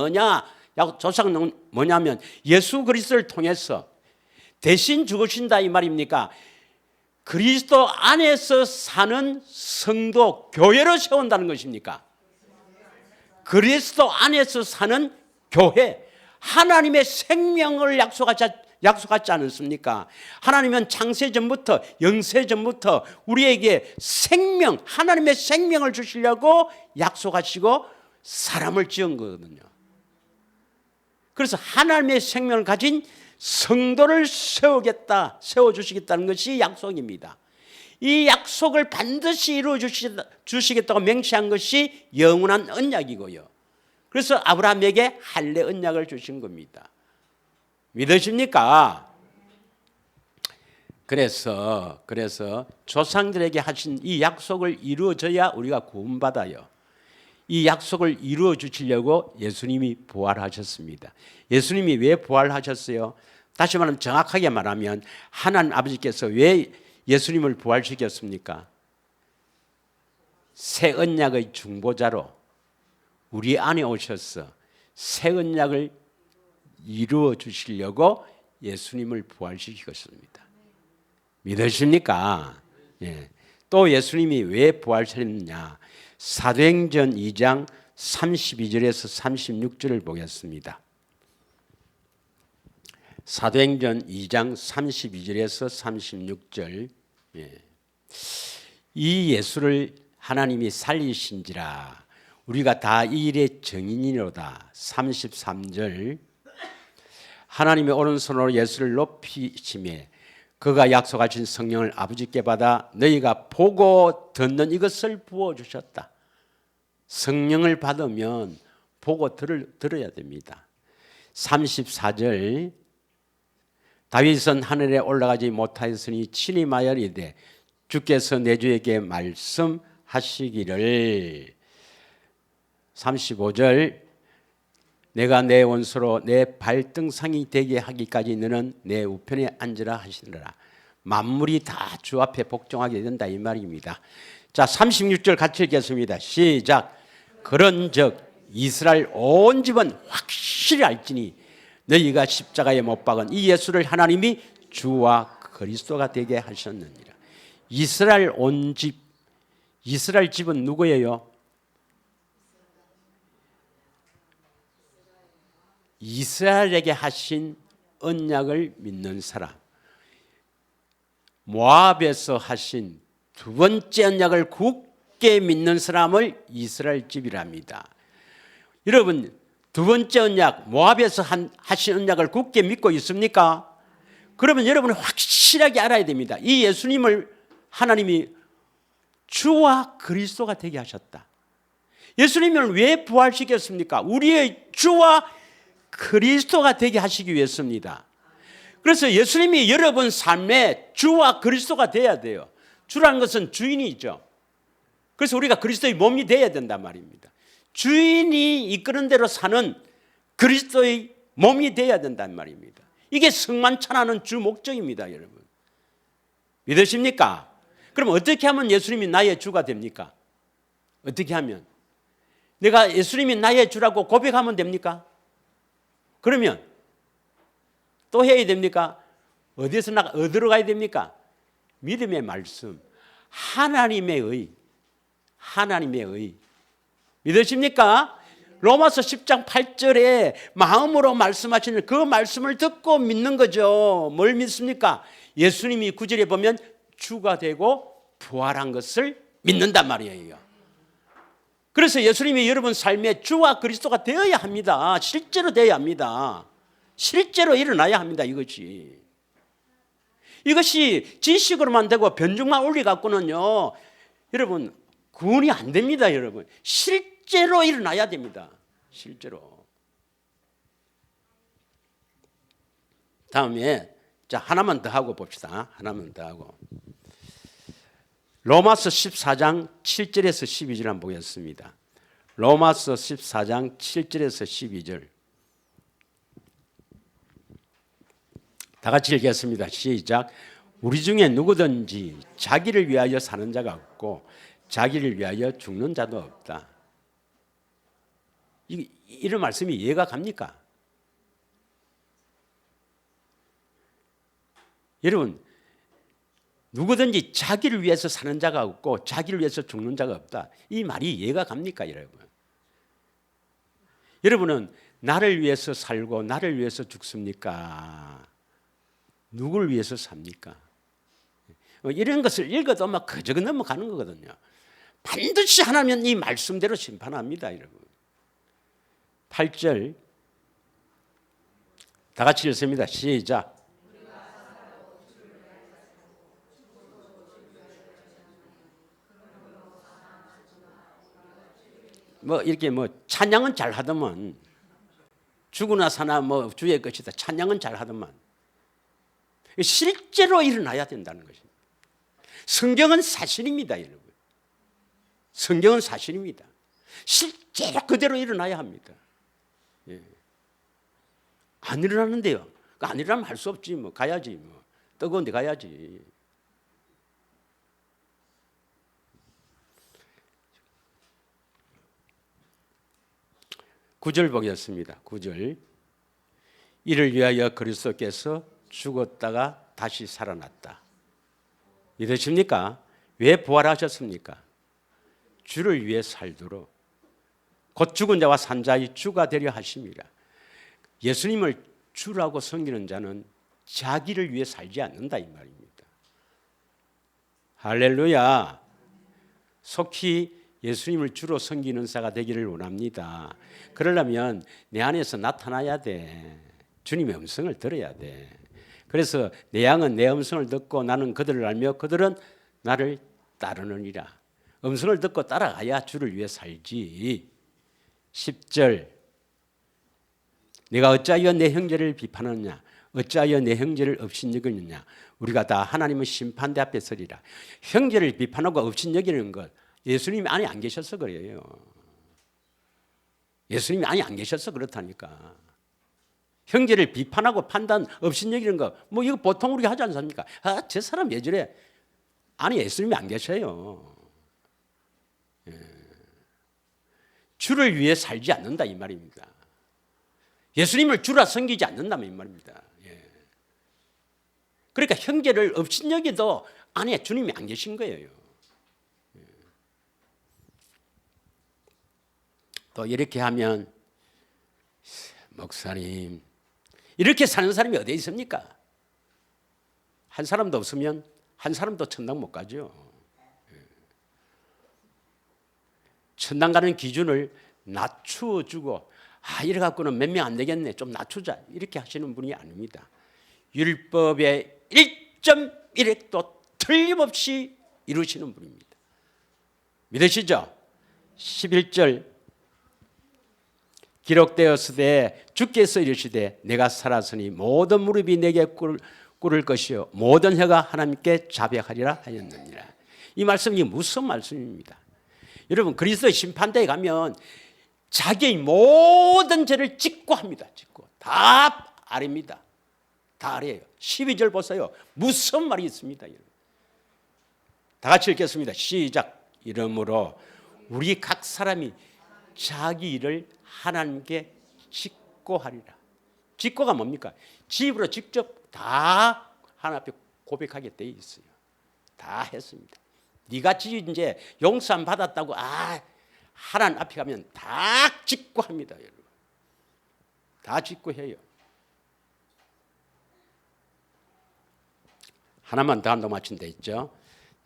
조상은 뭐냐면 예수 그리스도를 통해서 대신 죽으신다 이 말입니까? 그리스도 안에서 사는 성도, 교회로 세운다는 것입니까? 그리스도 안에서 사는 교회, 하나님의 생명을 약속하지 않았습니까? 하나님은 창세전부터 영세전부터 우리에게 생명, 하나님의 생명을 주시려고 약속하시고 사람을 지은 거거든요. 그래서 하나님의 생명을 가진 성도를 세워주시겠다는 것이 약속입니다. 이 약속을 반드시 이루어 주시겠다고 맹세한 것이 영원한 언약이고요. 그래서 아브라함에게 할례 언약을 주신 겁니다. 믿으십니까? 그래서 조상들에게 하신 이 약속을 이루어져야 우리가 구원받아요. 이 약속을 이루어 주시려고 예수님이 부활하셨습니다. 예수님이 왜 부활하셨어요? 다시 말하면, 정확하게 말하면 하나님 아버지께서 왜 예수님을 부활시켰습니까? 새 언약의 중보자로 우리 안에 오셔서 새 언약을 이루어 주시려고 예수님을 부활시켰습니다. 믿으십니까? 예. 또 예수님이 왜 부활하셨느냐? 사도행전 2장 32절에서 36절을 보겠습니다. 사도행전 2장 32절에서 36절. 이 예수를 하나님이 살리신지라 우리가 다 이 일의 증인이로다. 33절. 하나님의 오른손으로 예수를 높이시매 그가 약속하신 성령을 아버지께 받아 너희가 보고 듣는 이것을 부어주셨다. 성령을 받으면 보고 들어야 됩니다. 34절. 다윗은 하늘에 올라가지 못하였으니 친히 말하리되 주께서 내 주에게 말씀하시기를. 35절. 내가 내 원수로 내 발등상이 되게 하기까지 너는 내 우편에 앉으라 하시느라. 만물이 다 주 앞에 복종하게 된다 이 말입니다. 자, 36절 같이 읽겠습니다. 시작. 그런즉 이스라엘 온 집은 확실히 알지니 너희가 십자가에 못 박은 이 예수를 하나님이 주와 그리스도가 되게 하셨느니라. 이스라엘 온 집, 이스라엘 집은 누구예요? 이스라엘에게 하신 언약을 믿는 사람, 모압에서 하신 두 번째 언약을 굳게 믿는 사람을 이스라엘 집이랍니다. 여러분, 두 번째 언약, 모압에서 하신 언약을 굳게 믿고 있습니까? 그러면 여러분은 확실하게 알아야 됩니다. 이 예수님을 하나님이 주와 그리스도가 되게 하셨다. 예수님을 왜 부활시켰습니까? 우리의 주와 그리스도가 되게 하시기 위해서입니다. 그래서 예수님이 여러분 삶에 주와 그리스도가 돼야 돼요. 주라는 것은 주인이죠. 그래서 우리가 그리스도의 몸이 돼야 된단 말입니다. 주인이 이끄는 대로 사는 그리스도의 몸이 돼야 된단 말입니다. 이게 성만찬하는 주 목적입니다, 여러분. 믿으십니까? 그럼 어떻게 하면 예수님이 나의 주가 됩니까? 어떻게 하면? 내가 예수님이 나의 주라고 고백하면 됩니까? 그러면 또 해야 됩니까? 어디서 어디로 가야 됩니까? 믿음의 말씀, 하나님의 의, 하나님의 의. 믿으십니까? 로마서 10장 8절에 마음으로 말씀하시는 그 말씀을 듣고 믿는 거죠. 뭘 믿습니까? 예수님이 9절에 보면 주가 되고 부활한 것을 믿는단 말이에요. 그래서 예수님이 여러분 삶에 주와 그리스도가 되어야 합니다. 실제로 되어야 합니다. 실제로 일어나야 합니다. 이것이 지식으로만 되고 변죽만 올리 갖고는요, 여러분 구원이 안 됩니다. 여러분 실제로 일어나야 됩니다. 실제로. 다음에 자 하나만 더 하고 봅시다. 하나만 더 하고 로마서 14장 7절에서 12절 한번 보겠습니다. 로마서 14장 7절에서 12절 다 같이 읽겠습니다. 시작. 우리 중에 누구든지 자기를 위하여 사는 자가 없고 자기를 위하여 죽는 자도 없다. 이런 말씀이 이해가 갑니까? 여러분 누구든지 자기를 위해서 사는 자가 없고 자기를 위해서 죽는 자가 없다. 이 말이 이해가 갑니까 여러분? 여러분은 나를 위해서 살고 나를 위해서 죽습니까? 누구를 위해서 삽니까? 이런 것을 읽어도 막 그저 넘어가는 거거든요. 반드시 하나님은 이 말씀대로 심판합니다 여러분. 8절 다 같이 읽습니다. 시작. 이렇게 찬양은 잘 하더만 죽으나 사나 주의 것이다. 찬양은 잘 하더만 실제로 일어나야 된다는 것입니다. 성경은 사실입니다, 여러분. 성경은 사실입니다. 실제로 그대로 일어나야 합니다. 예. 안 일어나는데요. 안 일어나면 할 수 없지. 가야지. 뜨거운 데 가야지. 구절 보겠습니다. 9절. 이를 위하여 그리스도께서 죽었다가 다시 살아났다. 믿으십니까? 왜 부활하셨습니까? 주를 위해 살도록 곧 죽은 자와 산 자의 주가 되려 하심이라. 예수님을 주라고 섬기는 자는 자기를 위해 살지 않는다 이 말입니다. 할렐루야. 속히 예수님을 주로 섬기는 자가 되기를 원합니다. 그러려면 내 안에서 나타나야 돼. 주님의 음성을 들어야 돼. 그래서 내 양은 내 음성을 듣고 나는 그들을 알며 그들은 나를 따르느니라. 음성을 듣고 따라가야 주를 위해 살지. 10절 내가 어찌하여 내 형제를 비판하느냐 어찌하여 내 형제를 업신여기느냐 우리가 다 하나님의 심판대 앞에 서리라. 형제를 비판하고 업신여기는 것 예수님이 안에 안 계셔서 그래요. 예수님이 안에 안 계셔서 그렇다니까. 형제를 비판하고 판단 업신여기는 거 이거 보통 우리가 하지 않습니까? 저 사람 왜 저래? 안에 예수님이 안 계셔요. 주를 위해 살지 않는다 이 말입니다. 예수님을 주라 섬기지 않는다면 이 말입니다. 그러니까 형제를 업신여기도 안에 주님이 안 계신 거예요. 또 이렇게 하면 목사님 이렇게 사는 사람이 어디에 있습니까? 한 사람도 없으면 한 사람도 천당 못 가죠. 천당 가는 기준을 낮추어주고 이래 갖고는 몇 명 안 되겠네 좀 낮추자 이렇게 하시는 분이 아닙니다. 율법의 1.1획도 틀림없이 이루시는 분입니다. 믿으시죠? 11절 기록되었으되 주께서 이르시되 내가 살았으니 모든 무릎이 내게 꿇을 것이요 모든 혀가 하나님께 자백하리라 하였느니라. 이 말씀이 무슨 말씀입니다. 여러분 그리스도의 심판대에 가면 자기의 모든 죄를 짓고 합니다. 짓고 다 아래입니다. 다 아래예요. 12절 보세요. 무슨 말이 있습니다. 다 같이 읽겠습니다. 시작. 이러므로 우리 각 사람이 자기 일을 하나님께 짓고 하리라. 짓고가 뭡니까? 집으로 직접 다 하나님 앞에 고백하게 돼 있어요. 다 했습니다. 니같이 이제 용서함 받았다고 하나님 앞에 가면 다 짓고 합니다. 여러분. 다 짓고 해요. 하나만 더 한다고 마친 데 있죠.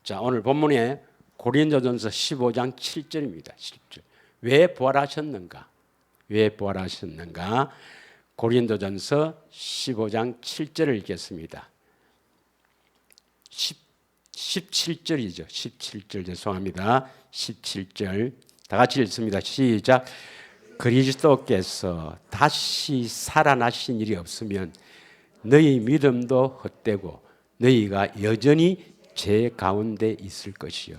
자, 오늘 본문에 고린도전서 15장 7절입니다. 7절. 왜 부활하셨는가? 왜 부활하셨는가? 고린도전서 15장 7절을 읽겠습니다. 17절이죠. 17절 죄송합니다. 17절 다 같이 읽습니다. 시작. 그리스도께서 다시 살아나신 일이 없으면 너희 믿음도 헛되고 너희가 여전히 죄 가운데 있을 것이요.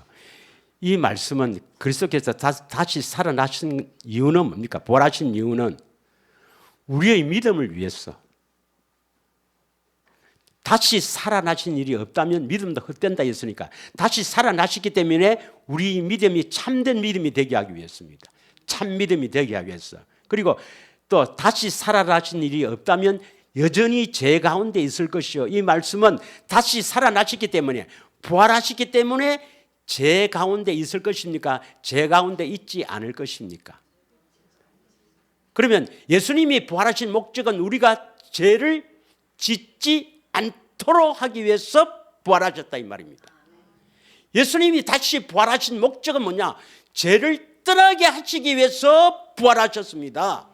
이 말씀은 그리스도께서 다시 살아나신 이유는 뭡니까? 부활하신 이유는 우리의 믿음을 위해서. 다시 살아나신 일이 없다면 믿음도 헛된다 했으니까 다시 살아나셨기 때문에 우리 믿음이 참된 믿음이 되게 하기 위해서입니다. 참 믿음이 되게 하기 위해서. 그리고 또 다시 살아나신 일이 없다면 여전히 죄 가운데 있을 것이요. 이 말씀은 다시 살아나셨기 때문에 부활하셨기 때문에 죄 가운데 있을 것입니까? 죄 가운데 있지 않을 것입니까? 그러면 예수님이 부활하신 목적은 우리가 죄를 짓지 않도록 하기 위해서 부활하셨다 이 말입니다. 예수님이 다시 부활하신 목적은 뭐냐? 죄를 떠나게 하시기 위해서 부활하셨습니다.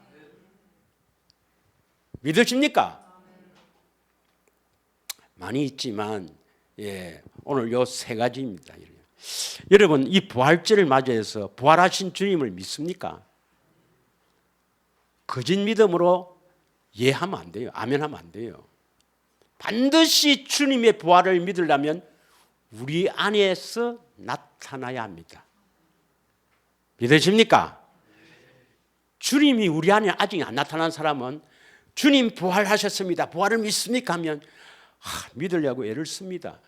믿으십니까? 많이 있지만 오늘 요 세 가지입니다. 여러분 이 부활절을 맞이해서 부활하신 주님을 믿습니까? 거짓 믿음으로 예하면 안 돼요. 아멘하면 안 돼요. 반드시 주님의 부활을 믿으려면 우리 안에서 나타나야 합니다. 믿으십니까? 주님이 우리 안에 아직 안 나타난 사람은 주님 부활하셨습니다. 부활을 믿습니까? 하면 믿으려고 애를 씁니다.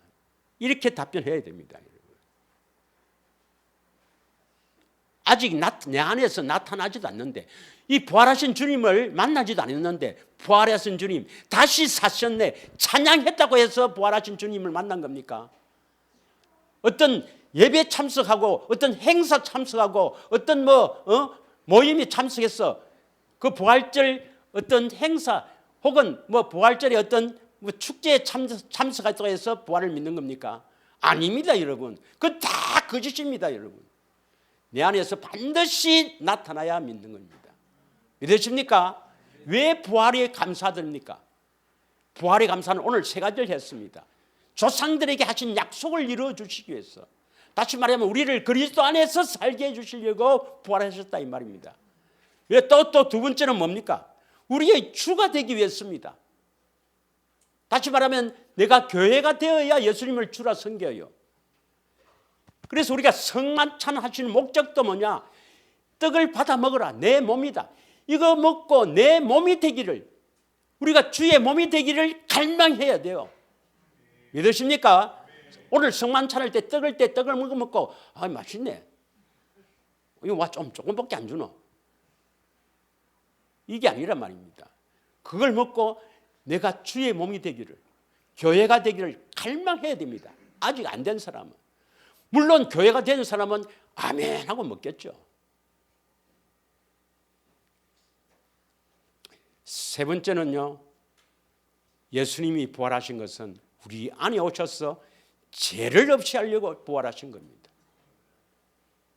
이렇게 답변해야 됩니다. 아직 내 안에서 나타나지도 않는데 이 부활하신 주님을 만나지도 않았는데 부활하신 주님 다시 사셨네 찬양했다고 해서 부활하신 주님을 만난 겁니까? 어떤 예배 참석하고 어떤 행사 참석하고 어떤 모임에 참석해서 그 부활절 어떤 행사 혹은 부활절에 어떤 축제에 참석했다고 해서 부활을 믿는 겁니까? 아닙니다, 여러분. 그건 다 거짓입니다, 여러분. 내 안에서 반드시 나타나야 믿는 겁니다. 믿으십니까? 왜 부활에 감사드립니까? 부활에 감사는 오늘 세 가지를 했습니다. 조상들에게 하신 약속을 이루어 주시기 위해서. 다시 말하면 우리를 그리스도 안에서 살게 해주시려고 부활하셨다 이 말입니다. 왜 또 두 번째는 뭡니까? 우리의 주가 되기 위해서입니다. 다시 말하면 내가 교회가 되어야 예수님을 주라 섬겨요. 그래서 우리가 성만찬 하시는 목적도 뭐냐? 떡을 받아 먹어라. 내 몸이다. 이거 먹고 내 몸이 되기를 우리가 주의 몸이 되기를 갈망해야 돼요. 믿으십니까? 오늘 성만찬할 때 떡을 먹고 맛있네. 이거 조금밖에 안 주노. 이게 아니란 말입니다. 그걸 먹고 내가 주의 몸이 되기를 교회가 되기를 갈망해야 됩니다. 아직 안 된 사람은. 물론 교회가 된 사람은 아멘 하고 먹겠죠. 세 번째는요. 예수님이 부활하신 것은 우리 안에 오셔서 죄를 없이 하려고 부활하신 겁니다.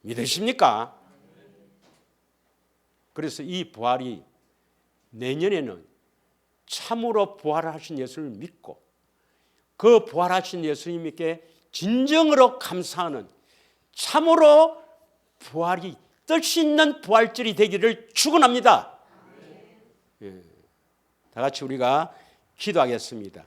믿으십니까? 그래서 이 부활이 내년에는 참으로 부활하신 예수를 믿고 그 부활하신 예수님께 진정으로 감사하는 참으로 부활이 뜻 있는 부활절이 되기를 축원합니다. 다 같이 우리가 기도하겠습니다.